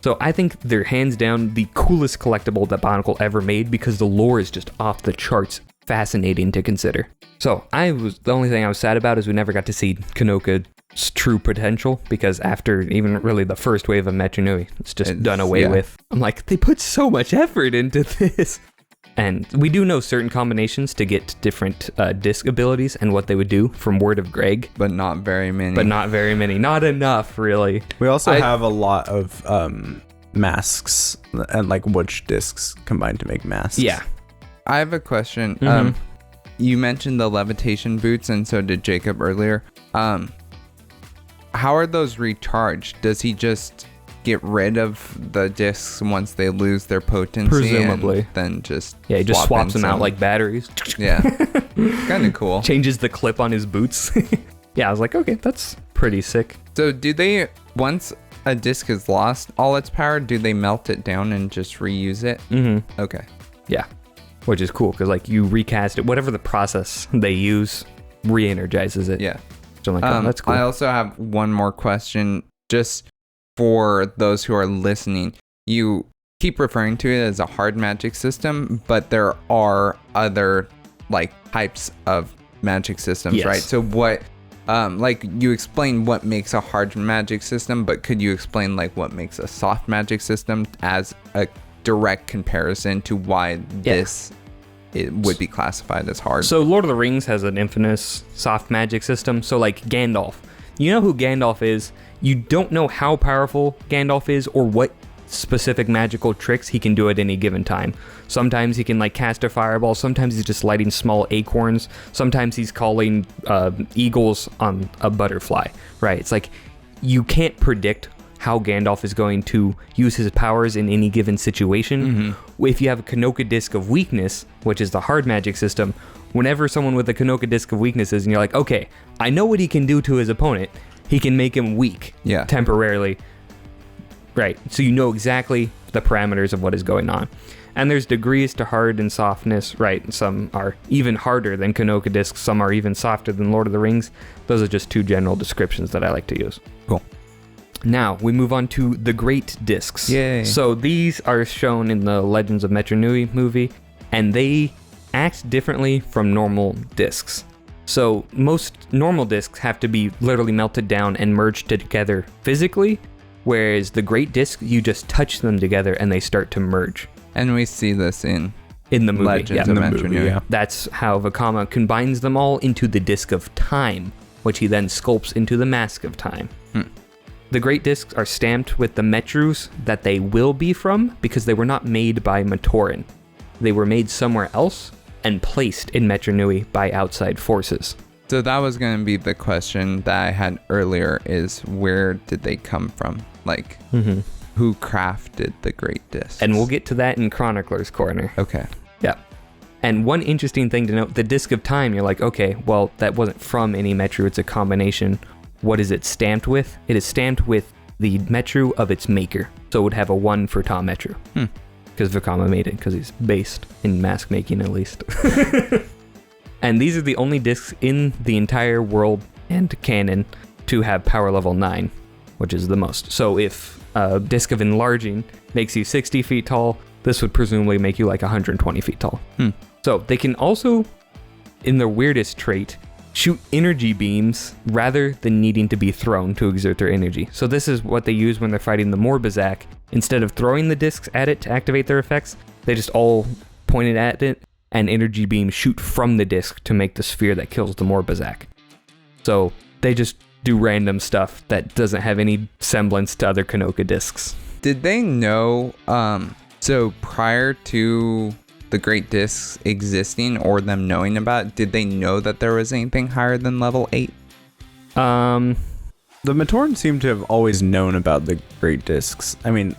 So I think they're hands down the coolest collectible that Bionicle ever made because the lore is just off the charts, fascinating to consider. So the only thing I was sad about is we never got to see Kanoka's true potential, because after even really the first wave of Metru Nui, it's just done away with. I'm like, they put so much effort into this. And we do know certain combinations to get different disc abilities and what they would do from Word of Greg. But not very many. Not enough, really. We also have a lot of masks and like witch discs combined to make masks. Yeah. I have a question. You mentioned the levitation boots, and so did Jacob earlier. How are those recharged? Does he just get rid of the discs once they lose their potency? Presumably. And then just he just swaps them out like batteries. Yeah. Kind of cool. Changes the clip on his boots. Yeah, I was like, okay, that's pretty sick. So do they, once a disc has lost all its power, do they melt it down and just reuse it? Mm-hmm. Okay. Yeah. Which is cool, because like you recast it, whatever the process they use re-energizes it. Yeah. So I'm like, oh, that's cool. I also have one more question, just for those who are listening. You keep referring to it as a hard magic system, but there are other like types of magic systems, right? So what, like you explained what makes a hard magic system, but could you explain like what makes a soft magic system as a direct comparison to why this it would be classified as hard? So Lord of the Rings has an infamous soft magic system. So like Gandalf, you know who Gandalf is. You don't know how powerful Gandalf is or what specific magical tricks he can do at any given time. Sometimes he can like cast a fireball. Sometimes he's just lighting small acorns. Sometimes he's calling eagles on a butterfly, right? It's like you can't predict how Gandalf is going to use his powers in any given situation. If you have a Kanoka Disc of Weakness, which is the hard magic system, whenever someone with a Kanoka Disc of Weaknesses and you're like, okay, I know what he can do to his opponent, he can make him weak temporarily. Right, so you know exactly the parameters of what is going on. And there's degrees to hard and softness, right? Some are even harder than Kanoka Discs, some are even softer than Lord of the Rings. Those are just two general descriptions that I like to use. Cool. Now, we move on to the Great Discs. Yay. So these are shown in the Legends of Metru Nui movie, and they act differently from normal discs. So most normal discs have to be literally melted down and merged together physically, whereas the Great Disc, you just touch them together and they start to merge. And we see this in the movie. Legends of Metru Nui. That's how Vakama combines them all into the Disc of Time, which he then sculpts into the Mask of Time. The Great Discs are stamped with the Metrus that they will be from, because they were not made by Matoran. They were made somewhere else and placed in Metru Nui by outside forces. So that was going to be the question that I had earlier, is where did they come from? Like, who crafted the Great Discs? And we'll get to that in Chronicler's Corner. Okay. Yeah. And one interesting thing to note, the Disc of Time, you're like, okay, well, that wasn't from any Metru, it's a combination. What is it stamped with? It is stamped with the Metru of its maker. So it would have a 1 for Tom Metru. Because Vakama made it, because he's based in mask making at least. And these are the only discs in the entire world and canon to have power level 9, which is the most. So if a disc of enlarging makes you 60 feet tall, this would presumably make you like 120 feet tall. So they can also, in their weirdest trait, shoot energy beams rather than needing to be thrown to exert their energy. So this is what they use when they're fighting the Morbazak. Instead of throwing the discs at it to activate their effects, they just all point it at it, and energy beams shoot from the disc to make the sphere that kills the Morbazak. So they just do random stuff that doesn't have any semblance to other Kanoka discs. Did they know, so prior to the Great Discs existing or them knowing about it, did they know that there was anything higher than level 8? The Matoran seem to have always known about the Great Discs. I mean,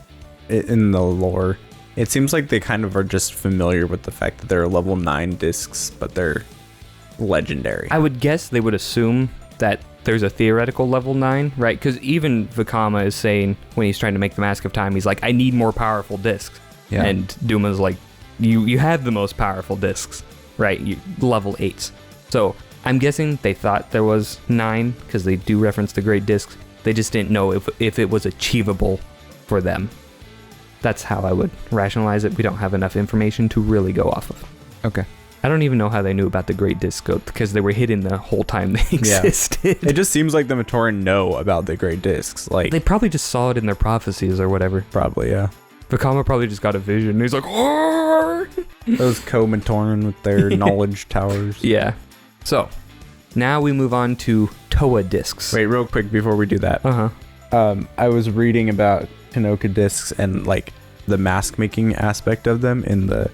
in the lore, it seems like they kind of are just familiar with the fact that they're level 9 discs, but they're legendary. I would guess they would assume that there's a theoretical level 9, right? Because even Vakama is saying when he's trying to make the Mask of Time, he's like, I need more powerful discs. Yeah. And Duma's like, you have the most powerful discs, right? Level 8s. So I'm guessing they thought there was 9 because they do reference the great discs. They just didn't know if it was achievable for them. That's how I would rationalize it. We don't have enough information to really go off of. Okay. I don't even know how they knew about the Great Disc Scope because they were hidden the whole time they existed. It just seems like the Matoran know about the Great Discs. Like, They probably just saw it in their prophecies or whatever. probably, yeah. Vakama probably just got a vision. And he's like, "Arr!" Those Co-Matoran with their knowledge towers. Yeah. So, now we move on to Toa discs. Wait, real quick before we do that. I was reading about Kanoka discs and like the mask making aspect of them in the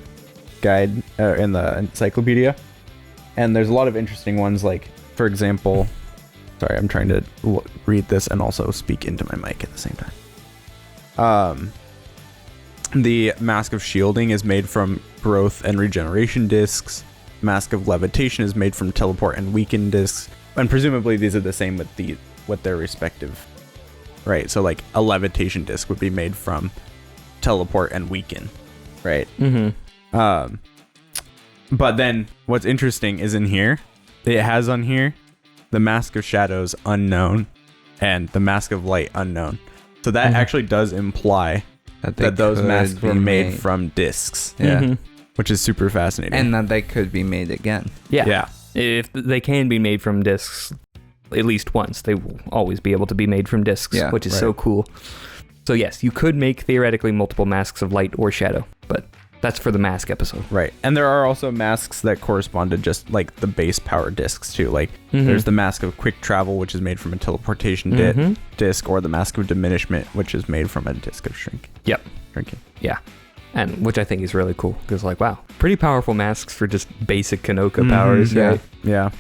guide in the encyclopedia, and there's a lot of interesting ones. Like, for example, sorry, I'm trying to read this and also speak into my mic at the same time. The Mask of Shielding is made from growth and regeneration discs. Mask of Levitation is made from teleport and weaken discs, and presumably these are the same with their respective. Right, so like a levitation disc would be made from teleport and weaken, right? But then what's interesting is in here, it has on here the Mask of Shadows unknown and the Mask of Light unknown. So that actually does imply that those masks were made from discs. Yeah. Which is super fascinating. And that they could be made again. Yeah. If they can be made from discs at least once, they will always be able to be made from discs, which is so cool. So yes, you could make theoretically multiple masks of light or shadow, but that's for the mask episode. Right. And there are also masks that correspond to just like the base power discs too. Like there's the Mask of Quick Travel, which is made from a teleportation disc, or the Mask of Diminishment, which is made from a disc of shrinking. Yeah. And which I think is really cool because like, wow, pretty powerful masks for just basic Kanoka powers. Right? Yeah.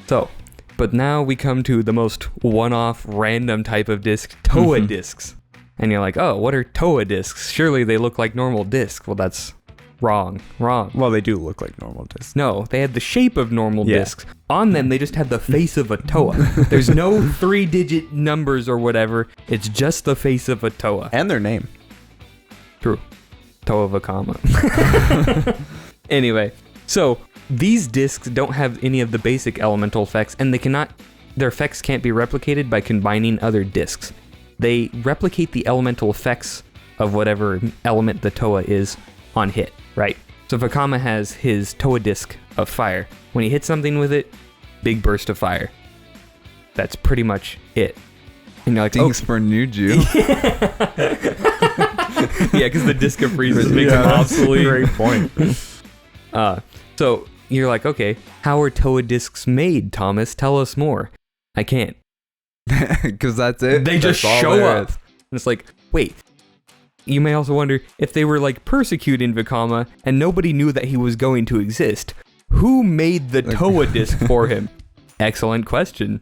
So, but now we come to the most one-off random type of disc, Toa discs. And you're like, oh, what are Toa discs? Surely they look like normal discs. Well, that's wrong. Well, they do look like normal discs. No, they had the shape of normal discs. On them, they just had the face of a Toa. There's no 3-digit numbers or whatever. It's just the face of a Toa. And their name. True. Toa Vakama. Anyway, so these discs don't have any of the basic elemental effects, and their effects can't be replicated by combining other discs. They replicate the elemental effects of whatever element the Toa is on hit, right? So Vakama has his Toa disc of fire. When he hits something with it, big burst of fire. That's pretty much it. And you're like, Thanks for Nuju. Yeah, because the disc of freezes makes him obsolete. Great point. So you're like, okay, how are Toa discs made, Thomas? Tell us more. I can't. Because that's it. They just That's all show there up. is. And it's like, wait. You may also wonder if they were like persecuting Vakama and nobody knew that he was going to exist. Who made the Toa disc for him? Excellent question.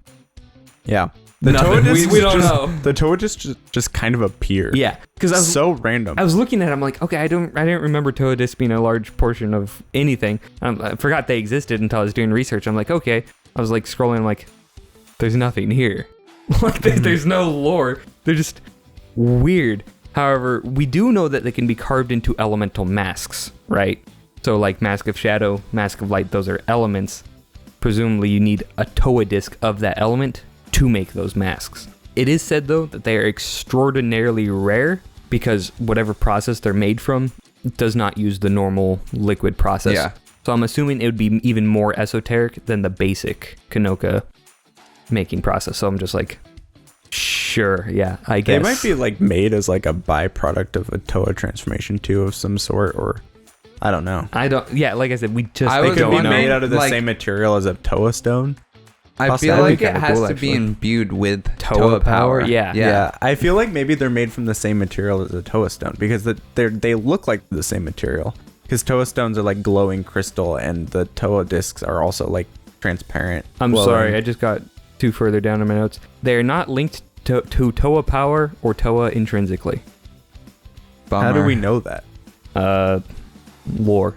Yeah. The Toa discs, we don't know. The Toa discs just kind of appear. Yeah, because I was so random. I was looking at it, I'm like, okay, I didn't remember Toa discs being a large portion of anything. I forgot they existed until I was doing research. I'm like, okay. I was like scrolling, I'm like, there's nothing here. Like, there's no lore. They're just weird. However, we do know that they can be carved into elemental masks, right? So like Mask of Shadow, Mask of Light, those are elements. Presumably you need a Toa disc of that element to make those masks. It is said though that they are extraordinarily rare because whatever process they're made from does not use the normal liquid process. Yeah. So I'm assuming it would be even more esoteric than the basic Kanoka making process. So I'm just like, sure, yeah, I guess. They might be like made as like a byproduct of a Toa transformation too of some sort, or I don't know. Yeah, like I said, we just I They was could be wondering, made out of the like- same material as a Toa stone. I feel That'd like be it kinda has cool, to be actually. imbued with Toa power. Yeah. Yeah, I feel like maybe they're made from the same material as a Toa stone because they look like the same material. Because Toa stones are like glowing crystal, and the Toa discs are also like transparent. I'm glowing. sorry, I just got too further down in my notes. They're not linked to Toa power or Toa intrinsically. Bummer. How do we know that? Lore.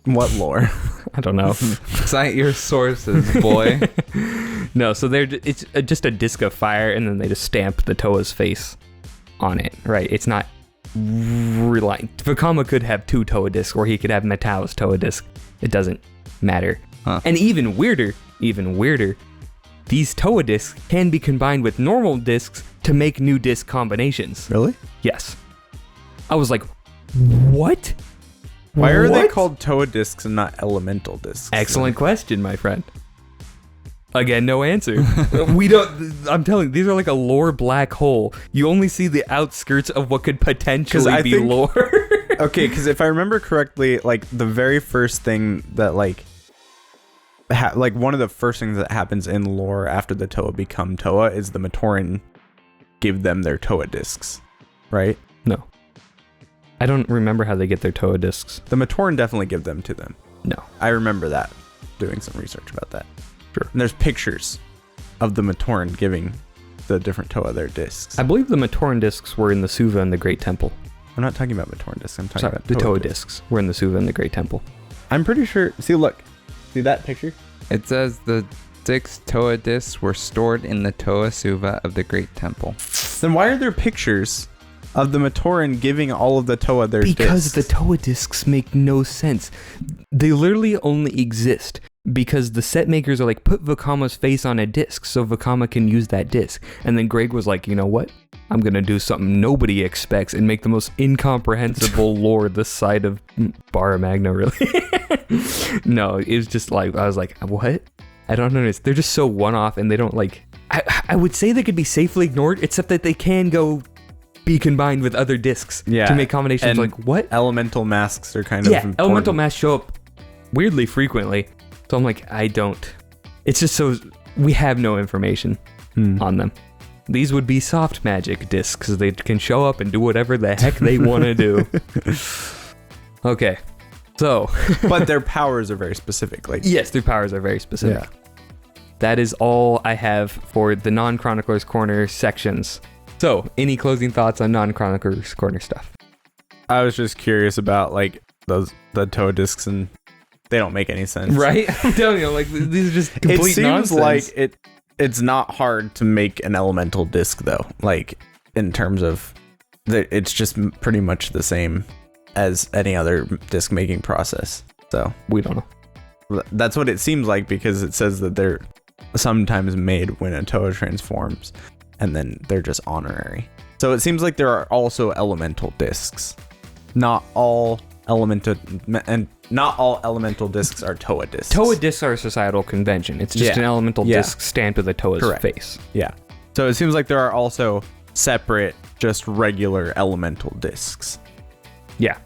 What lore? I don't know. Cite your sources, boy. No, so it's just a disc of fire, and then they just stamp the Toa's face on it, right? It's not Vakama could have 2 Toa discs, or he could have Matao's Toa disc. It doesn't matter. Huh. And even weirder, these Toa discs can be combined with normal discs to make new disc combinations. Really? Yes. I was like, what? Why are they What? called Toa discs and not elemental discs? Excellent question, my friend. Again, no answer. I'm telling you, these are like a lore black hole. You only see the outskirts of what could potentially be lore. Okay, because if I remember correctly, like the very first thing that like one of the first things that happens in lore after the Toa become Toa is the Matoran give them their Toa discs, right? No. I don't remember how they get their Toa discs. The Matoran definitely give them to them. No. I remember that, doing some research about that. Sure. And there's pictures of the Matoran giving the different Toa their discs. I believe the Matoran discs were in the Suva and the Great Temple. I'm not talking about Matoran discs. I'm talking Sorry, about the Toa discs. discs were in the Suva and the Great Temple. I'm pretty sure. See, look. See that picture? It says the 6 Toa discs were stored in the Toa Suva of the Great Temple. Then why are there pictures of the Matoran giving all of the Toa their Because discs? the Toa discs make no sense. They literally only exist because the set makers are like, put Vakama's face on a disc so Vakama can use that disc. And then Greg was like, you know what? I'm going to do something nobody expects and make the most incomprehensible lore this side of Barra Magna, really. No, it was just like, I was like, what? I don't know. They're just so one-off, and they don't like... I would say they could be safely ignored, except that they can go be combined with other discs to make combinations. And like, what? Elemental masks are kind of important. Elemental masks show up weirdly frequently. So I'm like, I don't... It's just so... We have no information on them. These would be soft magic discs, because they can show up and do whatever the heck they want to do. Okay, so... But their powers are very specific. Like, yes, their powers are very specific. Yeah. That is all I have for the non-Chronicler's Corner sections. So, any closing thoughts on non-Chronicler's Corner stuff? I was just curious about, like, the Toa discs, and they don't make any sense. Right? I'm telling you, like, these are just complete nonsense. It seems nonsense. like it's not hard to make an elemental disc, though. Like, in terms of... It's just pretty much the same as any other disc making process. So, we don't know. That's what it seems like, because it says that they're sometimes made when a Toa transforms, and then they're just honorary. So it seems like there are also elemental discs. Not all elemental discs are Toa discs. Toa discs are a societal convention. It's just an elemental disc stamped with a Toa's face. Yeah. So it seems like there are also separate, just regular elemental discs. Yeah.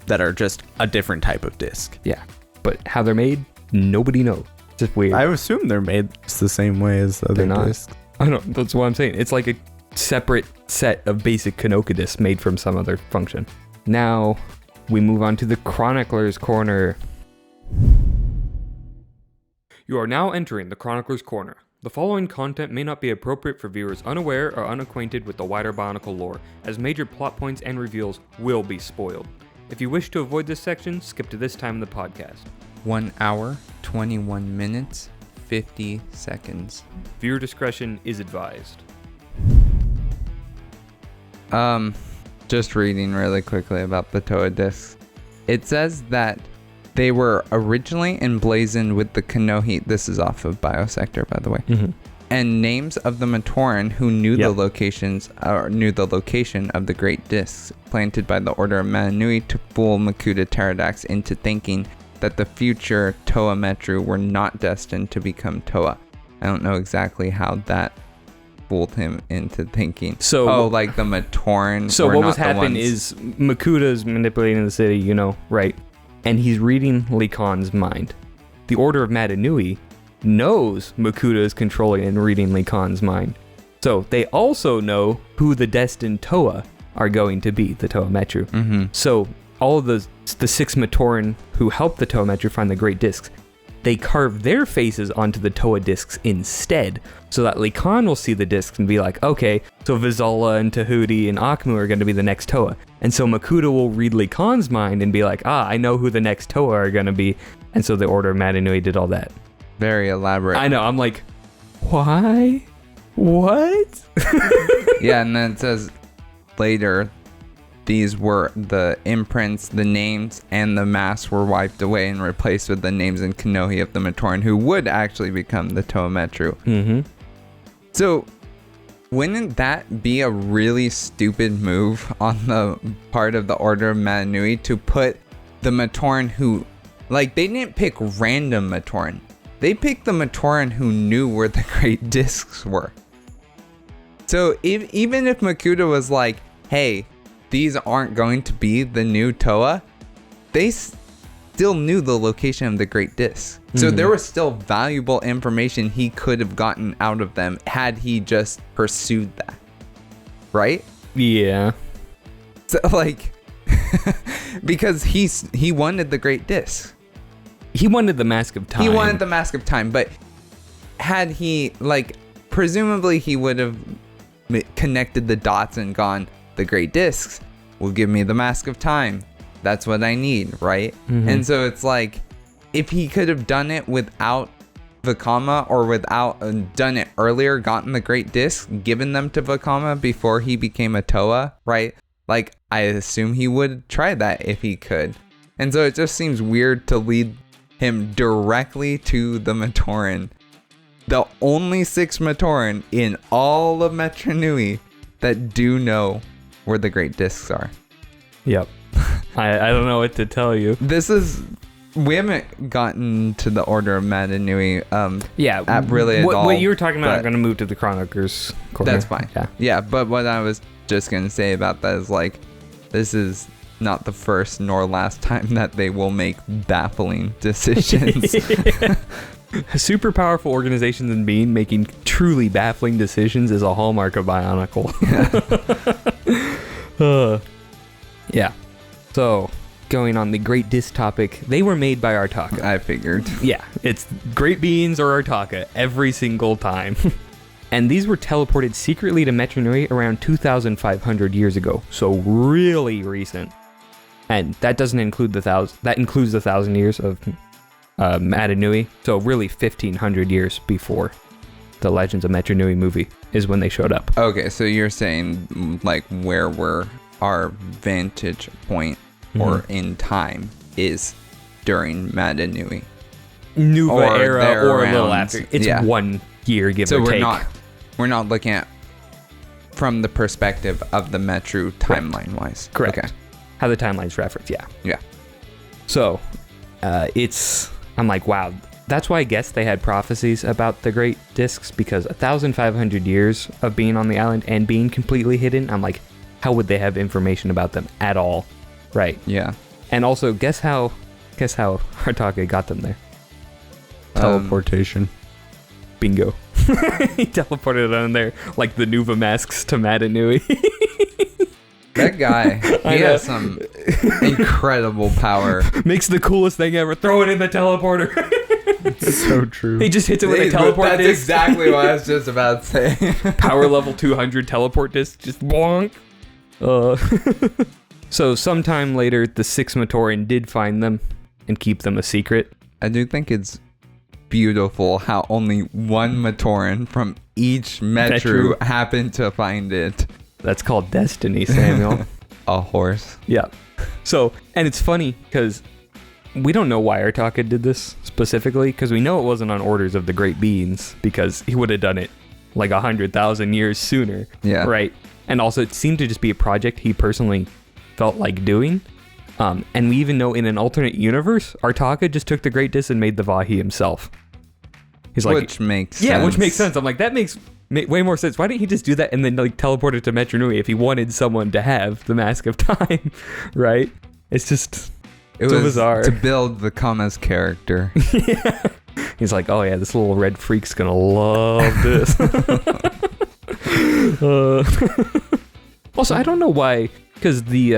That are just a different type of disc. Yeah. But how they're made, nobody knows. It's just weird. I assume they're made the same way as other discs. I know, that's what I'm saying. It's like a separate set of basic Kanoka discs made from some other function. Now, we move on to the Chronicler's Corner. You are now entering the Chronicler's Corner. The following content may not be appropriate for viewers unaware or unacquainted with the wider Bionicle lore, as major plot points and reveals will be spoiled. If you wish to avoid this section, skip to this time in the podcast. 1 hour, 21 minutes, 50 seconds. Viewer discretion is advised. Just reading really quickly about the Toa discs. It says that they were originally emblazoned with the Kanohi. This is off of Biosector, by the way. Mm-hmm. And names of the Matoran who knew the locations or knew the location of the great discs planted by the Order of Matoran to fool Makuta Pterodax into thinking that the future Toa Metru were not destined to become Toa. I don't know exactly how that fooled him into thinking. So, like the Matoran. So were what not was the happening ones. is Makuta's manipulating the city, you know, right? And he's reading Likan's mind. The Order of Matoran knows Makuta is controlling and reading Likan's mind. So they also know who the destined Toa are going to be, the Toa Metru. Mm-hmm. So all of the 6 Matoran who helped the Toa Metru find the Great Discs, they carve their faces onto the Toa discs instead, so that Likan will see the discs and be like, okay, so Vizala and Tahuti and Akmu are going to be the next Toa. And so Makuta will read Likan's mind and be like, I know who the next Toa are going to be. And so the Order of Matoran did all that. Very elaborate. I know, I'm like, Why? What? Yeah, and then it says later, these were the imprints, the names, and the masks were wiped away and replaced with the names and Kanohi of the Matoran, who would actually become the Toa Metru. Mm-hmm. So, wouldn't that be a really stupid move on the part of the Order of Mata to put the Matoran who, like, they didn't pick random Matoran. They picked the Matoran who knew where the Great Discs were. So even if Makuta was like, hey, these aren't going to be the new Toa, they still knew the location of the Great Discs. So there was still valuable information he could have gotten out of them had he just pursued that. Right? Yeah. So, like, because he wanted the Great Discs. He wanted the Mask of Time. He wanted the Mask of Time, but had he, like, presumably he would have connected the dots and gone, the Great Discs will give me the Mask of Time. That's what I need, right? Mm-hmm. And so it's like, if he could have done it without Vakama or without done it earlier, gotten the Great Discs, given them to Vakama before he became a Toa, right? Like, I assume he would try that if he could. And so it just seems weird to lead him directly to the Matoran. The only 6 Matoran in all of Metru Nui that do know where the Great Discs are. Yep. I don't know what to tell you. We haven't gotten to the Order of Mata Nui Yeah. at really at all. What you were talking about, I'm going to move to the Chronicler's corner. That's fine. Yeah, but what I was just going to say about that is, like, this is not the first nor last time that they will make baffling decisions. Super powerful organizations and being making truly baffling decisions is a hallmark of Bionicle. Yeah. So, going on the Great Disc topic, they were made by Artaka. I figured. Yeah, it's Great Beings or Artaka every single time. And these were teleported secretly to Metru Nui around 2,500 years ago, so really recent. And that doesn't include that includes the 1,000 years of Mata Nui, so really 1,500 years before the Legends of Metru Nui movie is when they showed up. Okay, so you're saying, like, where were our vantage point or in time is during Mata Nui. Nuva Or era they're or a little around- after. It's yeah. 1 year, give or So take. we're not looking at from the perspective of the Metru timeline wise. Correct. Okay. How the timeline's referenced, yeah. Yeah. So, I'm like, wow. That's why I guess they had prophecies about the Great Discs, because 1,500 years of being on the island and being completely hidden, I'm like, how would they have information about them at all? Right. Yeah. And also, guess how Artaka got them there? Teleportation. Bingo. He teleported on there like the Nuva masks to Mata Nui. That guy, he has some incredible power. Makes the coolest thing ever. Throw it in the teleporter. So true. He just hits it with a teleport That's disc. exactly what I was just about to say. Power level 200 teleport disc. Just bonk. So sometime later, the 6 Matoran did find them and keep them a secret. I do think it's beautiful how only one Matoran from each Metru happened to find it. That's called destiny, Samuel. A horse. Yeah. So, and it's funny because we don't know why Artaka did this specifically, because we know it wasn't on orders of the Great Beings, because he would have done it like 100,000 years sooner. Yeah. Right. And also, it seemed to just be a project he personally felt like doing. And we even know in an alternate universe, Artaka just took the Great Disc and made the Vahi himself. He's like, Which makes sense. yeah, which makes sense. I'm like, that makes way more sense. Why didn't he just do that and then like teleport it to Metru Nui if he wanted someone to have the Mask of Time, right? It's just It so was bizarre. to build the Kama's character. Yeah. He's like, oh yeah, this little red freak's gonna love this. Also, I don't know why, because the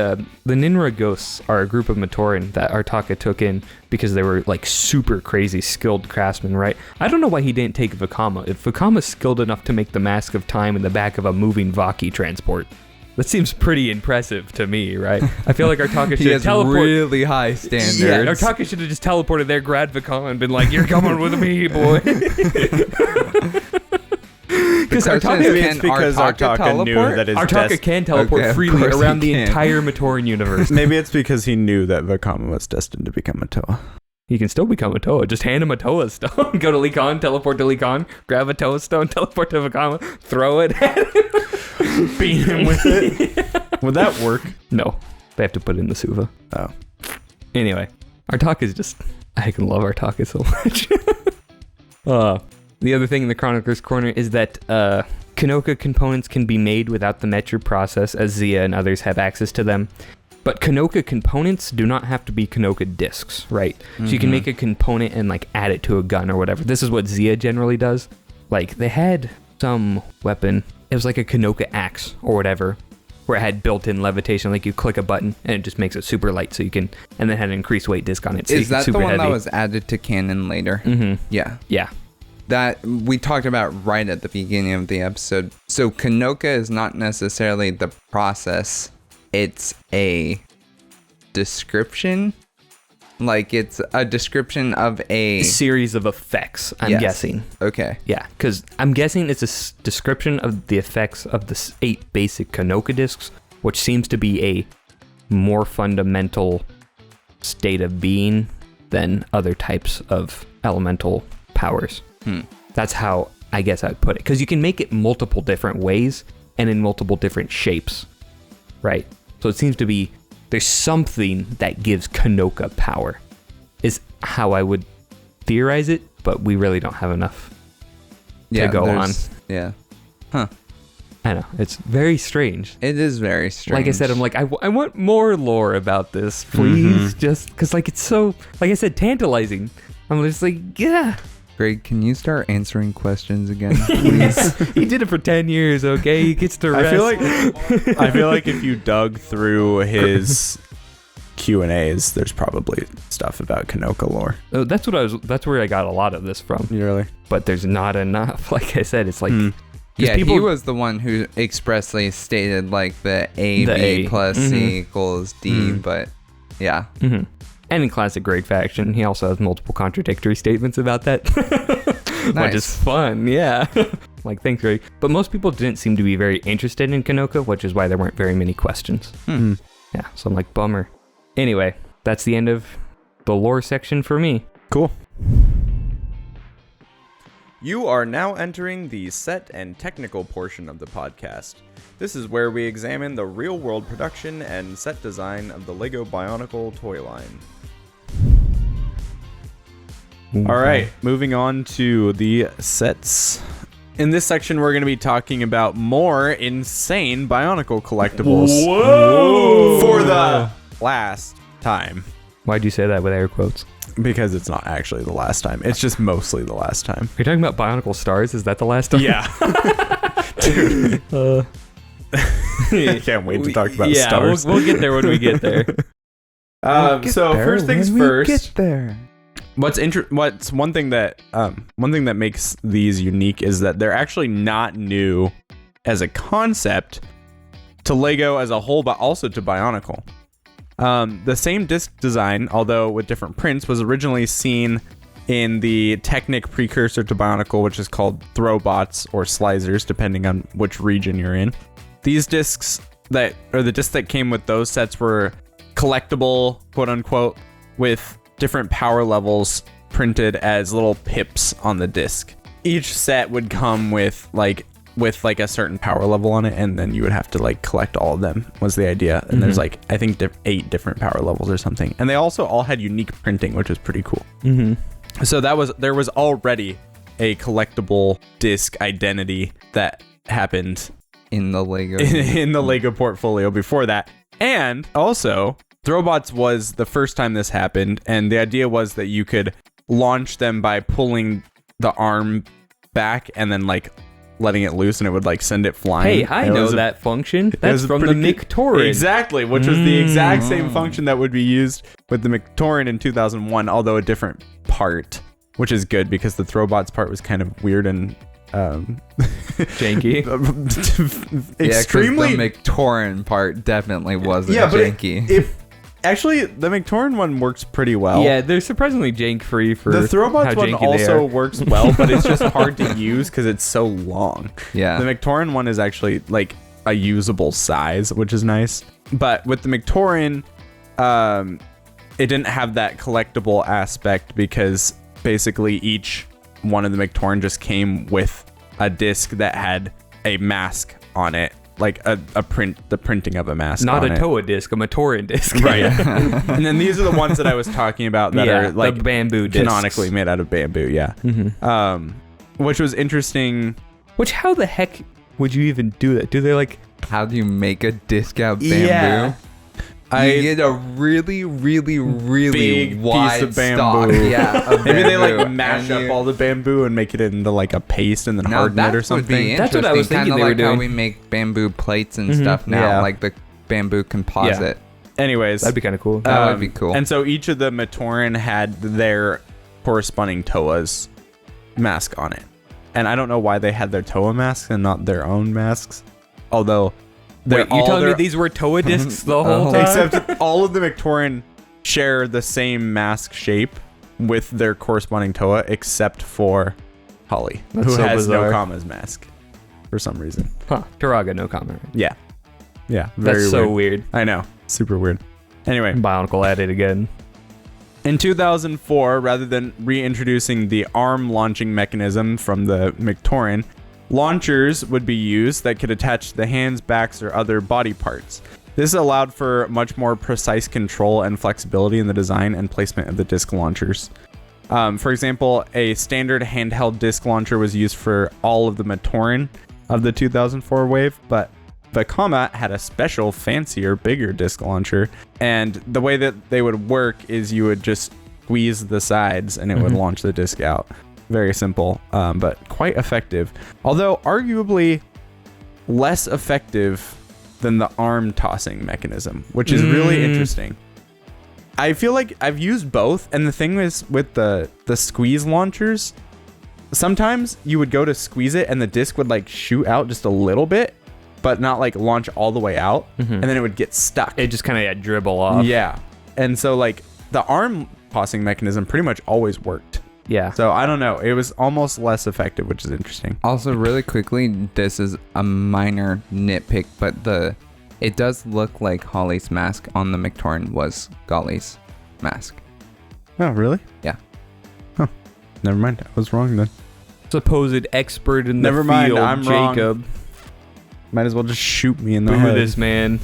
Ninra Ghosts are a group of Matoran that Artaka took in because they were like super crazy skilled craftsmen, right? I don't know why he didn't take Vakama. If Vakama's skilled enough to make the Mask of Time in the back of a moving Vaki transport, that seems pretty impressive to me, right? I feel like Artaka He should has teleport. really high standards. Yeah, Artaka should have just teleported there, grabbed Vakama, and been like, "You're coming with me, boy." Because Maybe it's because Artaka knew that his Artaka can teleport Okay, of freely course around he the can. entire Matoran universe. Maybe it's because he knew that Vakama was destined to become a Toa. He can still become a Toa. Just hand him a Toa stone. Go to Likon, teleport to Likon, grab a Toa stone, teleport to Vakama, throw it at him. Beat him with it. Would that work? No. They have to put it in the Suva. Oh. Anyway, Artaka's just... I can love Artaka so much. The other thing in the Chronicler's Corner is that Kanoka components can be made without the Metru process, as Zia and others have access to them. But Kanoka components do not have to be Kanoka discs, right? So you can make a component and like add it to a gun or whatever. This is what Zia generally does. Like they had some weapon. It was like a Kanoka axe or whatever, where it had built-in levitation. Like you click a button and it just makes it super light, so you can. And then had an increased weight disc on it. So Is that the super one heavy. that was added to canon later? Mm-hmm. Yeah. Yeah. That we talked about right at the beginning of the episode. So Kanoka is not necessarily the process. It's a description. Like it's a description of a series of effects, I'm Yes. guessing. Okay. Yeah, because I'm guessing it's a description of the effects of the 8 basic Kanoka discs, which seems to be a more fundamental state of being than other types of elemental powers. That's how I guess I'd put it. Because you can make it multiple different ways and in multiple different shapes, right? So it seems to be there's something that gives Kanoka power, is how I would theorize it, but we really don't have enough to go on. Yeah. I know, it's very strange. It is very strange. Like I said, I'm like, I want more lore about this, please. Just because, like, it's so, like I said, tantalizing. I'm just like, yeah. Greg, can you start answering questions again, please? He did it for 10 years, okay? He gets to rest. I feel like if you dug through his Q&As, there's probably stuff about Kanoka lore. Oh, that's where I got a lot of this from. Really? But there's not enough. Like I said, it's like... Yeah, people, he was the one who expressly stated like the A plus C equals D, but yeah. And in classic Greg faction, he also has multiple contradictory statements about that, which is fun, yeah. Like, thanks, Greg. But most people didn't seem to be very interested in Kanoka, which is why there weren't very many questions. Yeah, so I'm like, bummer. Anyway, that's the end of the lore section for me. Cool. You are now entering the set and technical portion of the podcast. This is where we examine the real-world production and set design of the LEGO Bionicle toy line. Alright, moving on to the sets. In this section, we're going to be talking about more insane Bionicle collectibles. Whoa! For the last time. Why'd you say that with air quotes? Because it's not actually the last time. It's just mostly the last time. Are you talking about Bionicle Stars? Is that the last time? Yeah. Dude. Can't wait to talk about stars. We'll get there when we get there. So first things first. Get there. What's one thing that makes these unique is that they're actually not new as a concept to LEGO as a whole, but also to Bionicle. The same disc design, although with different prints, was originally seen in the Technic precursor to Bionicle, which is called Throwbots or Slicers, depending on which region you're in. These discs the discs that came with those sets were collectible, quote unquote, with different power levels printed as little pips on the disc. Each set would come with a certain power level on it, and then you would have to like collect all of them was the idea. And there's like, I think 8 different power levels or something. And they also all had unique printing, which was pretty cool. So there was already a collectible disc identity that happened in the LEGO in the LEGO portfolio before that. And also, Throwbots was the first time this happened, and the idea was that you could launch them by pulling the arm back and then like letting it loose, and it would like send it flying. Hey, I know that function. That's from the pretty Matoran. Exactly, which was the exact same function that would be used with the Matoran in 2001, although a different part, which is good because the Throwbots part was kind of weird and janky. Extremely. Yeah, the Matoran part definitely wasn't but janky. Actually, the Matoran one works pretty well. Yeah, they're surprisingly jank-free for The Throwbots how one janky also works well, but it's just hard to use because it's so long. Yeah. The Matoran one is actually like a usable size, which is nice. But with the Matoran, it didn't have that collectible aspect because basically each one of the Matoran just came with a disc that had a mask on it. Like the printing of a mask. Not on a it. Toa disc, a Matoran disc. Right. And then these are the ones that I was talking about that are like the bamboo discs. canonically made out of bamboo. Yeah. Which was interesting. Which, how the heck would you even do that? Do they like... How do you make a disc out of bamboo? Yeah. You get a really, really, really Big wide piece of stalk. bamboo. Yeah, of Maybe they bamboo. like mash And up you- all the bamboo and make it into like a paste and then harden it or Would be something. That's what I was interesting, thinking kinda they were like how doing. we make bamboo plates and stuff now, Yeah. like the bamboo composite. Anyways, That'd be kind of cool. That would be cool. And so each of the Matoran had their corresponding Toa's mask on it. And I don't know why they had their Toa masks and not their own masks. Although they're Wait, you all telling me their- these were Toa discs the whole time? except all of the Matoran share the same mask shape with their corresponding Toa, except for Holly, That's who so has bizarre. Nokama's mask for some reason. Huh. Taraga, no comment. Yeah, very That's so weird. I know, super weird. Anyway, Bionicle at it again. in 2004, rather than reintroducing the arm launching mechanism from the Matoran, launchers would be used that could attach to the hands, backs, or other body parts. This allowed for much more precise control and flexibility in the design and placement of the disc launchers. For example, a standard handheld disc launcher was used for all of the Matoran of the 2004 wave, but Vekoma had a special, fancier, bigger disc launcher, and the way that they would work is you would just squeeze the sides and it would launch the disc out. Very simple, but quite effective. Although arguably less effective than the arm tossing mechanism, which is really interesting. I feel like I've used both, and the thing is with the squeeze launchers, sometimes you would go to squeeze it and the disc would like shoot out just a little bit, but not like launch all the way out, and then it would get stuck. It just kind of dribble off. Yeah. And so like the arm tossing mechanism pretty much always worked. Yeah. So I don't know. It was almost less effective, which is interesting. Also, really quickly, this is a minor nitpick, but it does look like Holly's mask on the Matoran was Golly's mask. Oh, really? Yeah. Huh. Never mind. I was wrong then. Supposed expert in the Never mind, field, I'm wrong. Jacob. Might as well just shoot me in the Boo head. this man.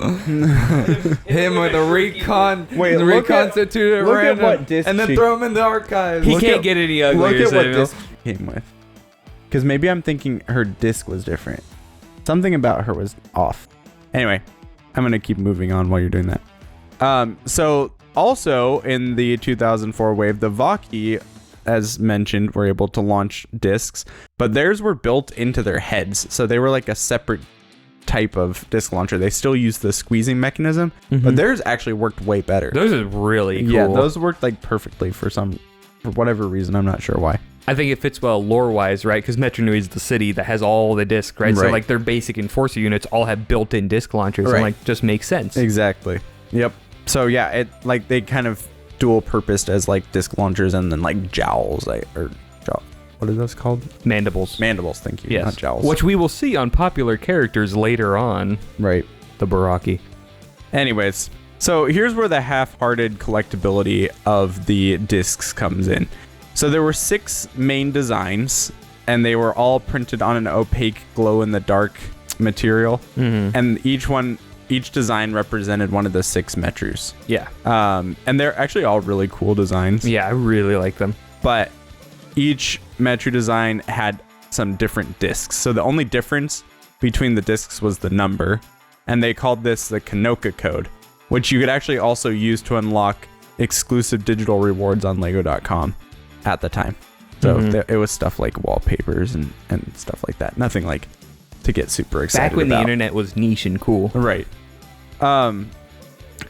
Him with a recon, Wait, look at- reconstituted look at random, what disc and then she- throw him in the archives. He Look can't at- get any Look uglier, at what Samuel. disc she came with. Because maybe I'm thinking her disc was different. Something about her was off. Anyway, I'm going to keep moving on while you're doing that. So also in the 2004 wave, the Vaki, as mentioned, were able to launch discs, but theirs were built into their heads. So they were like a separate type of disc launcher. They still used the squeezing mechanism, but theirs actually worked way better. Those are really cool. Yeah, those worked like perfectly for whatever reason. I'm not sure why. I think it fits well lore-wise, right? Because Metru Nui is the city that has all the discs, right? So Right. like their basic enforcer units all have built-in disc launchers, Right. and like just makes sense. Exactly. Yep. So yeah, it like they kind of dual purposed as like disc launchers and then like jowls, what are those called? Mandibles. Mandibles. Thank you. Yes. Not jowls. Which we will see on popular characters later on. Right. The Barraki. Anyways, so here's where the half-hearted collectability of the discs comes in. So there were 6 main designs, and they were all printed on an opaque glow-in-the-dark material, and each design represented one of the 6 Metrus. Yeah. And they're actually all really cool designs. Yeah, I really like them. But each Metru design had some different discs. So the only difference between the discs was the number, and they called this the Kanoka code, which you could actually also use to unlock exclusive digital rewards on Lego.com at the time. So it was stuff like wallpapers and stuff like that. Nothing like to get super excited Back when about. the internet was niche and cool. Right.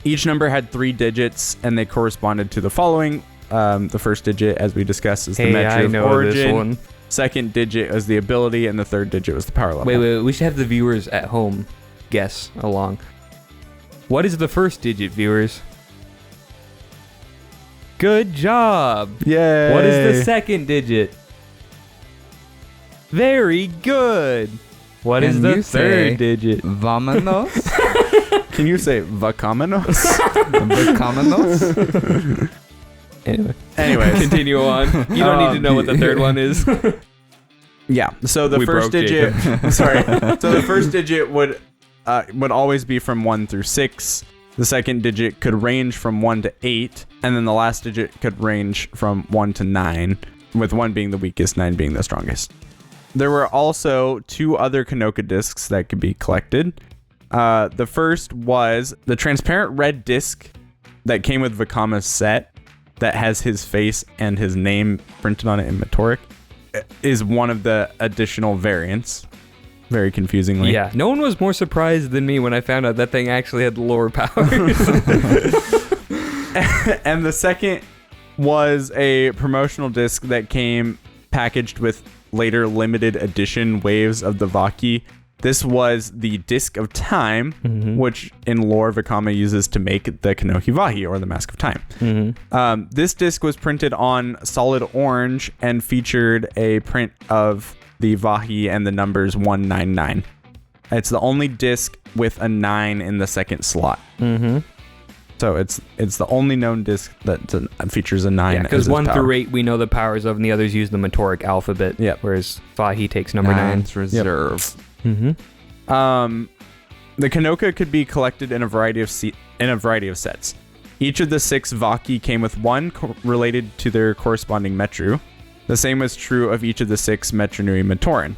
Each number had 3 digits, and they corresponded to the following. The first digit, as we discussed, is the Hey, Metru I of know origin. this one. Second digit was the ability, and the third digit was the power level. Wait, we should have the viewers at home guess along. What is the first digit, viewers? Good job. Yay. What is the second digit? Very good. What is Can the you say third digit? Vámonos? Can you say vacamenos? Vámonos? Anyways. Continue on. You don't need to know what the third one is. Yeah. So the We first broke digit. Sorry. So the first digit would always be from 1 through 6. The second digit could range from 1 to 8, and then the last digit could range from 1 to 9, with 1 being the weakest, 9 being the strongest. There were also 2 other Kanoka discs that could be collected. The first was the transparent red disc that came with Vakama's set that has his face and his name printed on it in Metoric, is one of the additional variants. Very confusingly. Yeah, no one was more surprised than me when I found out that thing actually had lore powers. And the second was a promotional disc that came packaged with later limited edition waves of the Vaki. This was the Disc of Time, which in lore Vakama uses to make the Kanohi Vahi, or the Mask of Time. This disc was printed on solid orange and featured a print of the Vahi and the numbers 199. It's the only disc with a 9 in the second slot. So it's the only known disc that features a 9. Yeah, because 1 through 8 we know the powers of, and the others use the Metoric alphabet. Yep. Whereas Vahi takes number 9. Nine's reserve. The Kanoka could be collected in a variety of sets. Each of the 6 Vaki came with 1 related to their corresponding Metru. The same was true of each of the 6 Metru Nui Matoran.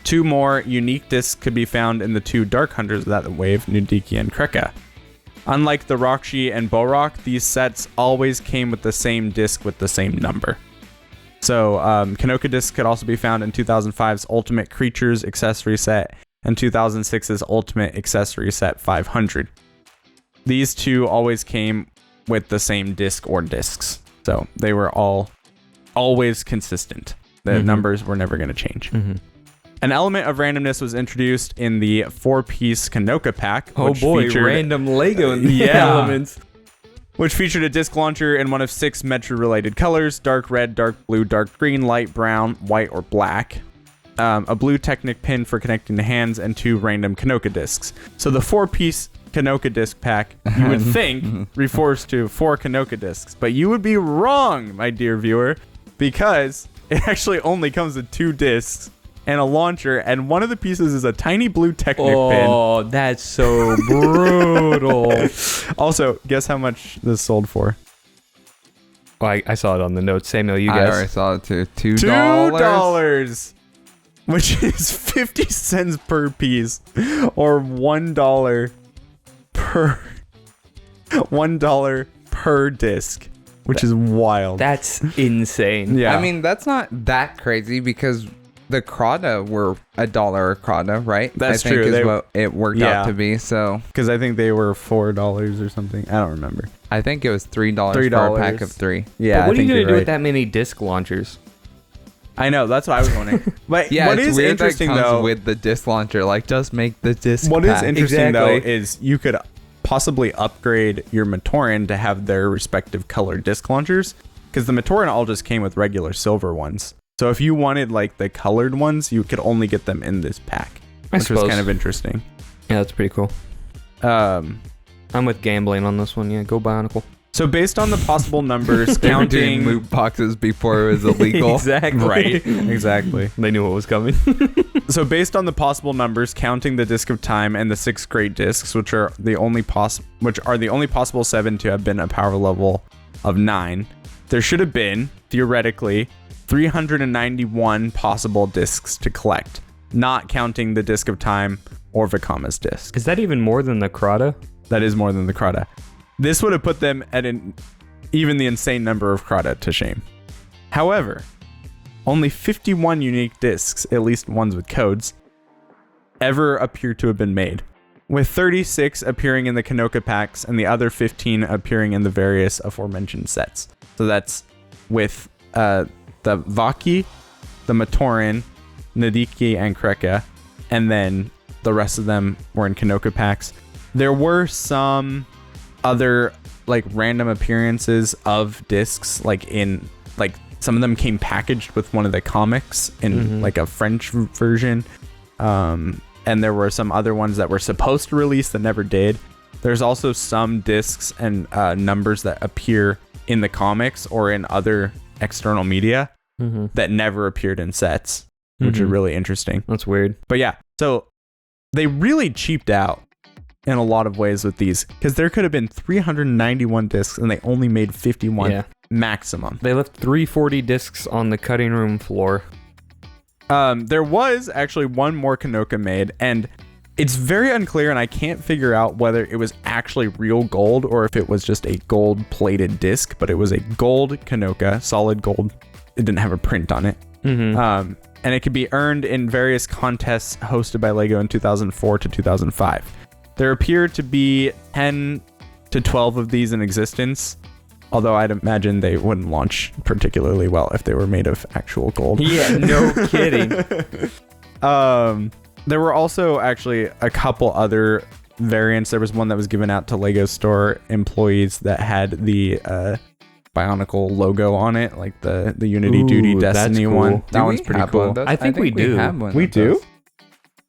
2 more unique discs could be found in the 2 Dark Hunters of that wave, Nudiki and Kreka. Unlike the Rakshi and Borok, these sets always came with the same disc with the same number. So Kanoka discs could also be found in 2005's Ultimate Creatures Accessory Set and 2006's Ultimate Accessory Set 500. These 2 always came with the same disc or discs. So they were always consistent. The numbers were never going to change. An element of randomness was introduced in the 4-piece Kanoka pack. Oh boy, featured, random Lego in the elements. Which featured a disc launcher in one of 6 Metru-related colors: dark red, dark blue, dark green, light brown, white, or black. A blue Technic pin for connecting the hands, and 2 random Kanoka discs. So the 4-piece Kanoka disc pack, you would think, refers to 4 Kanoka discs. But you would be wrong, my dear viewer, because it actually only comes with 2 discs and a launcher, and one of the pieces is a tiny blue Technic pin. Oh, that's so brutal. Also, guess how much this sold for? Oh, I saw it on the notes. Samuel, you I guys. already saw it too. $2. $2, which is 50 cents per piece, or $1 per disc, which is wild. That's insane. Yeah. I mean, that's not that crazy because the Krada were $1 a Krada, right? That's I think true. is what it worked out to be. So because I think they were $4 or something. I don't remember. I think it was $3 for a pack of 3. Yeah. But what are you going to do with that many disc launchers? I know. That's what I was wondering. But Yeah, what it's is weird interesting that it comes though, with the disc launcher. Like, just make the disc. what is pack. interesting though Exactly. is you could possibly upgrade your Matoran to have their respective colored disc launchers, because the Matoran all just came with regular silver ones. So if you wanted like the colored ones, you could only get them in this pack, which was kind of interesting. Yeah, that's pretty cool. I'm with gambling on this one. Yeah, go Bionicle. So based on the possible numbers, They were doing counting loot boxes before it was illegal. Exactly. right, exactly. They knew what was coming. So based on the possible numbers, counting the Disc of Time and the 6 Great Discs, which are the only possible 7 to have been a power level of 9, there should have been theoretically 391 possible discs to collect, not counting the Disc of Time or Vakama's disc. Is that even more than the Krata? That is more than the Krata. This would have put them at even the insane number of Krata to shame. However, only 51 unique discs, at least ones with codes, ever appear to have been made, with 36 appearing in the Kanoka packs and the other 15 appearing in the various aforementioned sets. So that's with the Vaki, the Matoran, Nadiki, and Kreka, and then the rest of them were in Kanoka packs. There were some other like random appearances of discs, like in like some of them came packaged with one of the comics in like a French version. And there were some other ones that were supposed to release that never did. There's also some discs and numbers that appear in the comics or in other external media that never appeared in sets, which are really interesting. That's weird. But yeah, so they really cheaped out in a lot of ways with these, because there could have been 391 discs and they only made 51 maximum. They left 340 discs on the cutting room floor. There was actually one more Kanoka made, and it's very unclear, and I can't figure out whether it was actually real gold or if it was just a gold plated disc, but it was a gold Kanoka, solid gold. It didn't have a print on it. And it could be earned in various contests hosted by LEGO in 2004 to 2005. There appear to be 10 to 12 of these in existence, although I'd imagine they wouldn't launch particularly well if they were made of actual gold. Yeah, no kidding. There were also actually a couple other variants. There was one that was given out to LEGO Store employees that had the Bionicle logo on it, like the Unity Duty Destiny cool. one. That one's pretty cool. I think we do. We do?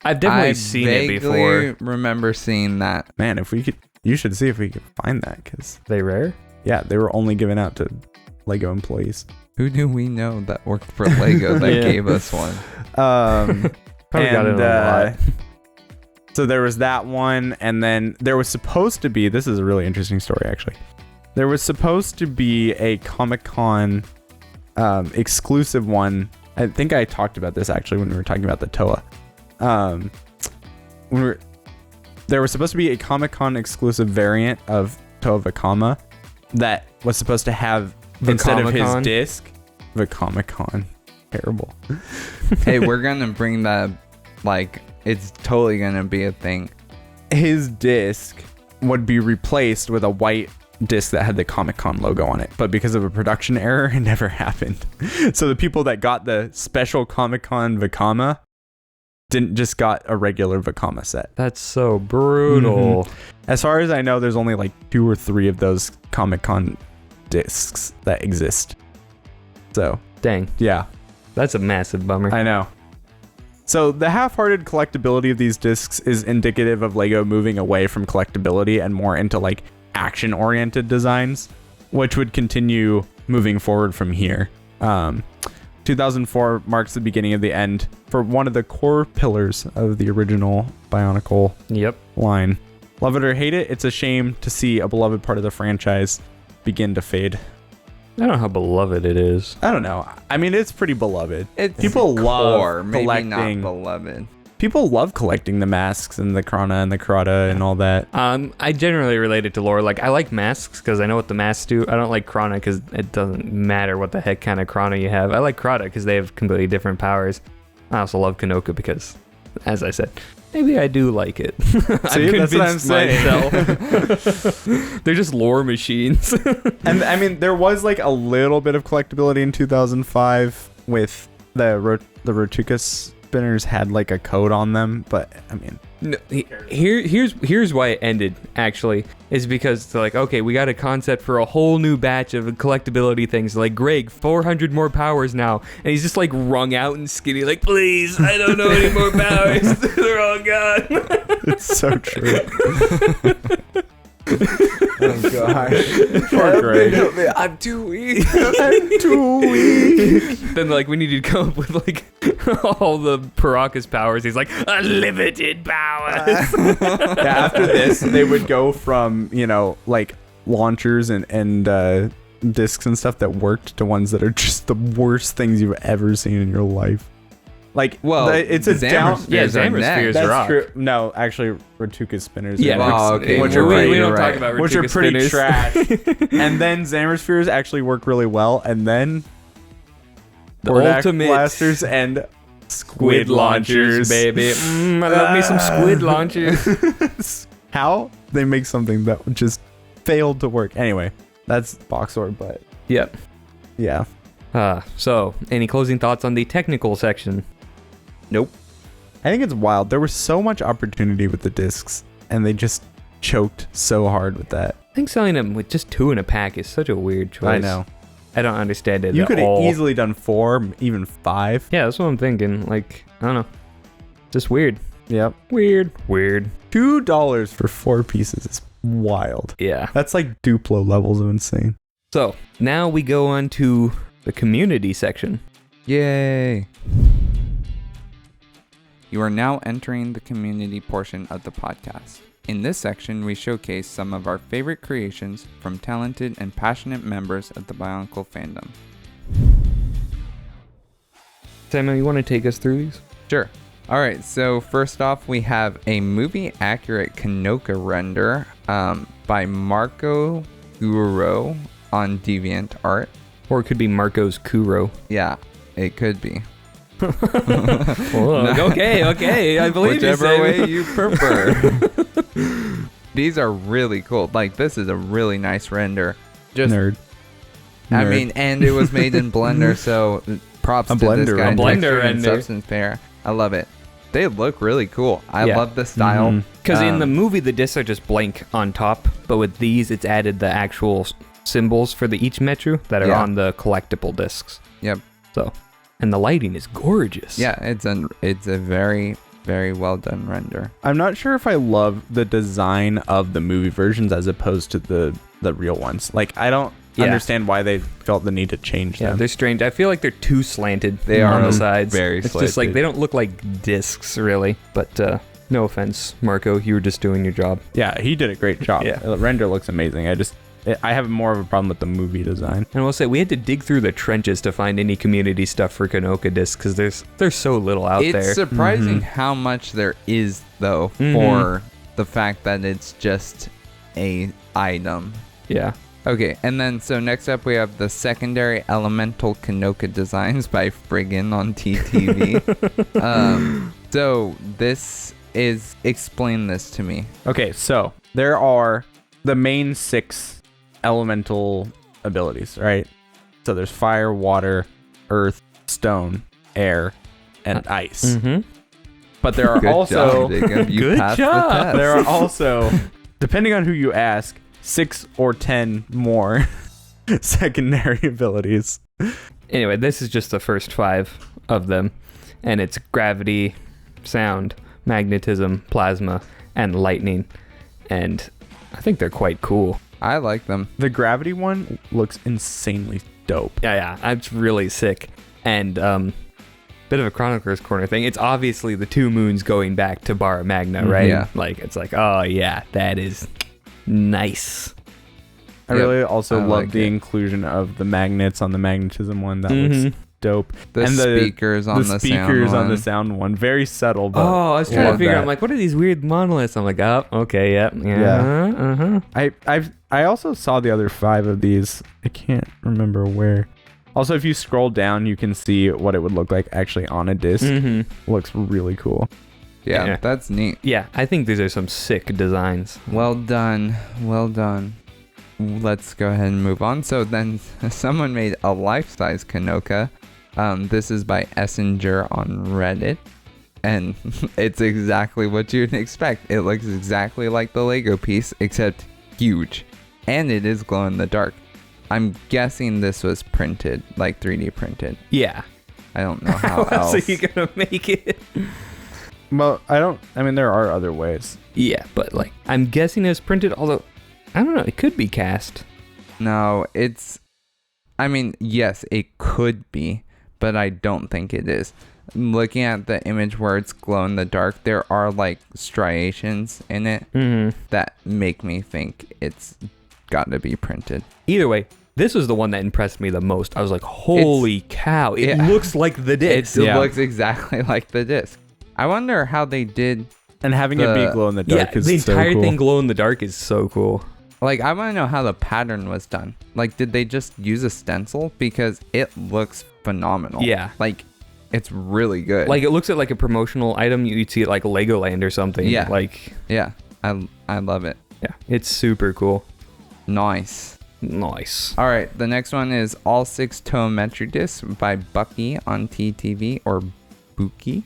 I've definitely seen it before. I remember seeing that. Man, if we could, you should see if we could find that, because They rare? yeah, they were only given out to LEGO employees. Who do we know that worked for LEGO that gave us one? Probably got it a lot. So there was that one, and then there was supposed to be, this is a really interesting story actually. There was supposed to be a Comic-Con exclusive one. I think I talked about this actually when we were talking about the Toa. There was supposed to be a Comic-Con exclusive variant of Toa Vakama that was supposed to have, instead of his disc, Vakama-Con. Terrible. Hey, we're gonna bring that, like, it's totally gonna be a thing. His disc would be replaced with a white disc that had the Comic-Con logo on it, but because of a production error, it never happened. So the people that got the special Comic-Con Vakama didn't just got a regular Vakama set. That's so brutal. As far as I know, there's only like 2 or 3 of those Comic-Con discs that exist. So Dang, yeah, that's a massive bummer. I know. So the half-hearted collectability of these discs is indicative of LEGO moving away from collectability and more into like action-oriented designs, which would continue moving forward from here. 2004 marks the beginning of the end for one of the core pillars of the original Bionicle line. Love it or hate it, it's a shame to see a beloved part of the franchise begin to fade. I don't know how beloved it is. I don't know. I mean, it's pretty beloved. People love maybe collecting. not beloved. People love collecting the masks and the Krana and the Krata and all that. I generally relate it to lore. Like, I like masks because I know what the masks do. I don't like Krana because it doesn't matter what the heck kind of Krana you have. I like Krata because they have completely different powers. I also love Kanoka because, as I said, maybe I do like it. See, that's what I'm saying. Myself. They're just lore machines. And I mean, there was like a little bit of collectability in 2005 with the Rotuka spinners had like a code on them, but I mean, no, here's why it ended. Actually, is because they're like, okay, we got a concept for a whole new batch of collectability things. Like, Greg, 400 more powers now, and he's just like wrung out and skinny, like, please, I don't know any more powers. They're all gone. It's so true. Oh god. Poor Greg. I'm too weak. I'm too weak. Then like we needed to come up with like all the Paraka's powers. He's like, unlimited powers. Yeah, after this, they would go from, you know, like launchers and discs and stuff that worked to ones that are just the worst things you've ever seen in your life. Like, well, it's a down. Yeah, Xammer Spheres That's rock. true. No, actually, Rotuka spinners. Yeah, okay. Which are we don't talk about Rotuka which are pretty spinners. trash. And then Xammer Spheres actually work really well. And then The Barraki ultimate blasters and squid launchers, baby. I love me some squid launchers. How they make something that just failed to work. Anyway, that's Boxor, but Yep. yeah. So, any closing thoughts on the technical section? Nope. I think it's wild. There was so much opportunity with the discs, and they just choked so hard with that. I think selling them with just 2 in a pack is such a weird choice. I know. I don't understand it You at could have all. easily done 4, even 5. Yeah, that's what I'm thinking. Like, I don't know. Just weird. Yep. Weird. $2 for 4 pieces is wild. Yeah. That's like Duplo levels of insane. So, now we go on to the community section. Yay! You are now entering the community portion of the podcast. In this section, we showcase some of our favorite creations from talented and passionate members of the Bionicle fandom. Samuel, you want to take us through these? Sure. Alright, so first off, we have a movie-accurate Kanoka render by Marco Guro on DeviantArt. Or it could be Marco's Kuro. Yeah, it could be. Okay, I believe Whichever way you prefer. These are really cool. Like, this is a really nice render. Just Nerd. I mean, and it was made in Blender, so props A to Blender this guy. render. Blender Texture and render. Substance Pair. I love it. They look really cool. I Yeah. love the style. Because in the movie, the discs are just blank on top, but with these, it's added the actual symbols for each Metru that are Yeah. on the collectible discs. Yep. So, and the lighting is gorgeous. Yeah, it's a very, very well done render. I'm not sure if I love the design of the movie versions as opposed to the real ones. Like, I don't understand why they felt the need to change Yeah, them. they're strange. I feel like they're too slanted They on are the sides. very It's just like slanted. they don't look like discs, really. But no offense, Marco, you were just doing your job. Yeah, he did a great job. Yeah. The render looks amazing. I have more of a problem with the movie design. And we'll say we had to dig through the trenches to find any community stuff for Kanoka discs because there's so little out It's there. surprising how much there is, though, for the fact that it's just a item. Yeah. Okay, and then so next up we have the secondary elemental Kanoka designs by Friggin on TTV. So this is, explain this to me. Okay, so there are the main 6 elemental abilities, right? So there's fire, water, earth, stone, air, and ice. Mm-hmm. But there are Good also job, Jacob. You Good passed job. the test. there are also, depending on who you ask, 6 or 10 more secondary abilities. Anyway, this is just the first 5 of them, and it's gravity, sound, magnetism, plasma, and lightning. And I think they're quite cool. I like them. The gravity one looks insanely dope. Yeah, it's really sick. And bit of a Chronicler's Corner thing. It's obviously the 2 moons going back to Barra Magna, right? Yeah. Like, it's like, oh yeah, that is nice. I really also I love like the it. inclusion of the magnets on the magnetism one. That looks dope. The And speakers on the speakers sound on the one. sound one. Very subtle, but Oh, I was trying to love figure out, that. I'm like, what are these weird monoliths? I'm like, oh, okay, yep. Yeah. I also saw the other 5 of these. I can't remember where. Also, if you scroll down, you can see what it would look like actually on a disc. Looks really cool. Yeah, Yeah. that's neat. Yeah, I think these are some sick designs. Well done. Well done. Let's go ahead and move on. So then someone made a life-size Kanoka. This is by Essenger on Reddit. And it's exactly what you'd expect. It looks exactly like the Lego piece, except huge. And it is glow in the dark. I'm guessing this was printed, like 3D printed. Yeah. I don't know how How else. else are you gonna make it? Well, there are other ways. Yeah, but like, I'm guessing it's printed, although, I don't know, it could be cast. No, yes, it could be, but I don't think it is. Looking at the image where it's glow in the dark, there are like striations in it that make me think it's got to be printed. Either way, this was the one that impressed me the most. I was like, holy cow, it yeah. looks like the disc. It looks exactly like the disc. I wonder how they did. And having it be glow in the dark Yeah, is the so entire cool. thing glow in the dark is so cool. Like, I want to know how the pattern was done. Like, did they just use a stencil? Because it looks phenomenal. Yeah. Like, it's really good. Like, it looks at like a promotional item. You'd see it like Legoland or something. Yeah. Like, yeah, I love it. yeah, it's super cool. Nice. Nice. All right, the next one is All 6 Toe Metru Discs by Bucky on TTV, or Buki.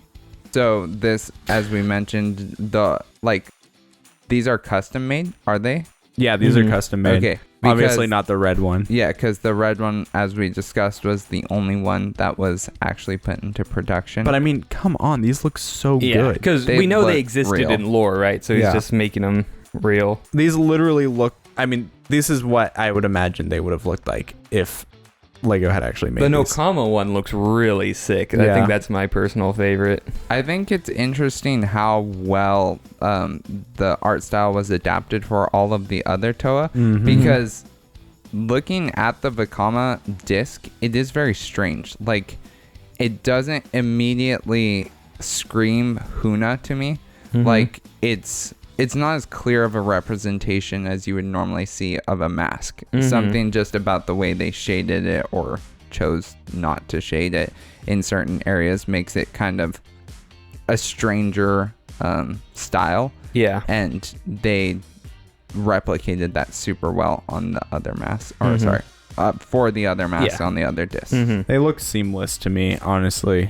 So this, as we mentioned, these are custom made, are they? Yeah, these are custom made. Okay. Obviously not the red one. Yeah, because the red one, as we discussed, was the only one that was actually put into production. But I mean, come on, these look so good. because They we know look they existed real. in lore, right? So he's Yeah. just making them real. These literally look. I mean, this is what I would imagine they would have looked like if Lego had actually made The these. Nokama one looks really sick. I Yeah. think that's my personal favorite. I think it's interesting how well the art style was adapted for all of the other Toa, because looking at the Vekama disc, it is very strange. Like, it doesn't immediately scream Huna to me. Like, it's not as clear of a representation as you would normally see of a mask. Something just about the way they shaded it or chose not to shade it in certain areas makes it kind of a stranger style. Yeah. And they replicated that super well on the other masks. Or sorry, for the other masks on the other discs. They look seamless to me, honestly.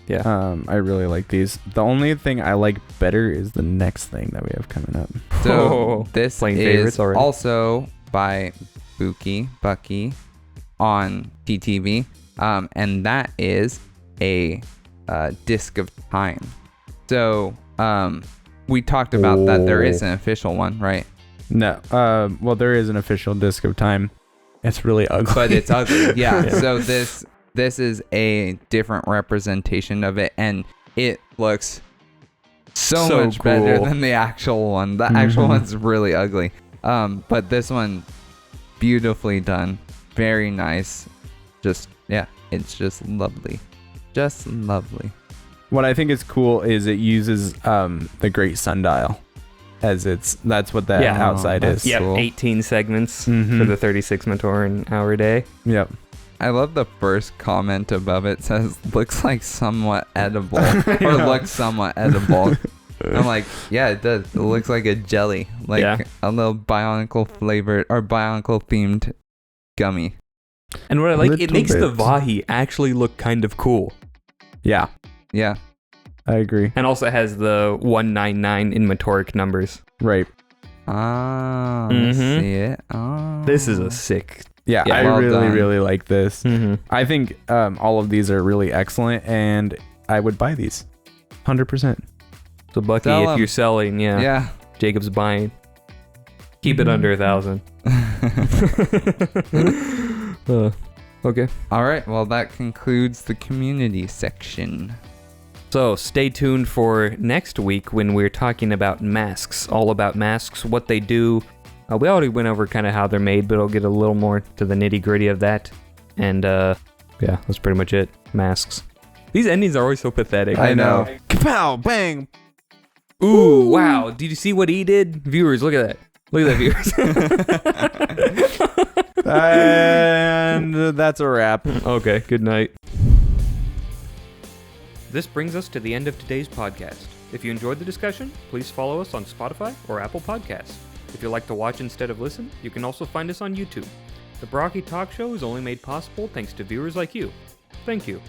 Yeah. I really like these. The only thing I like better is the next thing that we have coming up. So this playing is favorites already. also by Bucky on TTV, and that is a disc of time. So we talked about that there is an official one, right? No. Well, there is an official disc of time. It's really ugly. But it's ugly. Yeah. So this is a different representation of it, and it looks so much better cool. than the actual one. The actual one's really ugly. But this one, beautifully done. Very nice. Just, yeah, it's just lovely. Just lovely. What I think is cool is it uses the Great Sundial as that's what that outside that's is. Yep. cool. 18 segments for the 36 Matoran hour day. Yep. I love the first comment above it says, looks like somewhat edible. Or looks somewhat edible. I'm like, yeah, it does. It looks like a jelly. Like a little Bionicle flavored or Bionicle themed gummy. And what I like, it Little makes the bit. Vahi actually look kind of cool. Yeah, Yeah. I agree. And also has the 199 in Matoric numbers. Right. Ah, let's see it. Oh. This is a sick. Yeah, Yeah, I well really, done. really like this. I think all of these are really excellent, and I would buy these. 100%. So Bucky, Sell if 'em. you're selling, Yeah. Jacob's buying. Keep it under 1,000. Okay. All right. Well, that concludes the community section. So stay tuned for next week when we're talking about masks, all about masks, what they do. We already went over kind of how they're made, but I'll get a little more to the nitty gritty of that. And yeah, that's pretty much it. Masks. These endings are always so pathetic. I know. Kapow! Bang! Ooh, wow. Did you see what he did? Viewers, look at that. Look at that, viewers. And that's a wrap. Okay, good night. This brings us to the end of today's podcast. If you enjoyed the discussion, please follow us on Spotify or Apple Podcasts. If you like to watch instead of listen, you can also find us on YouTube. The Barraki Talk Show is only made possible thanks to viewers like you. Thank you.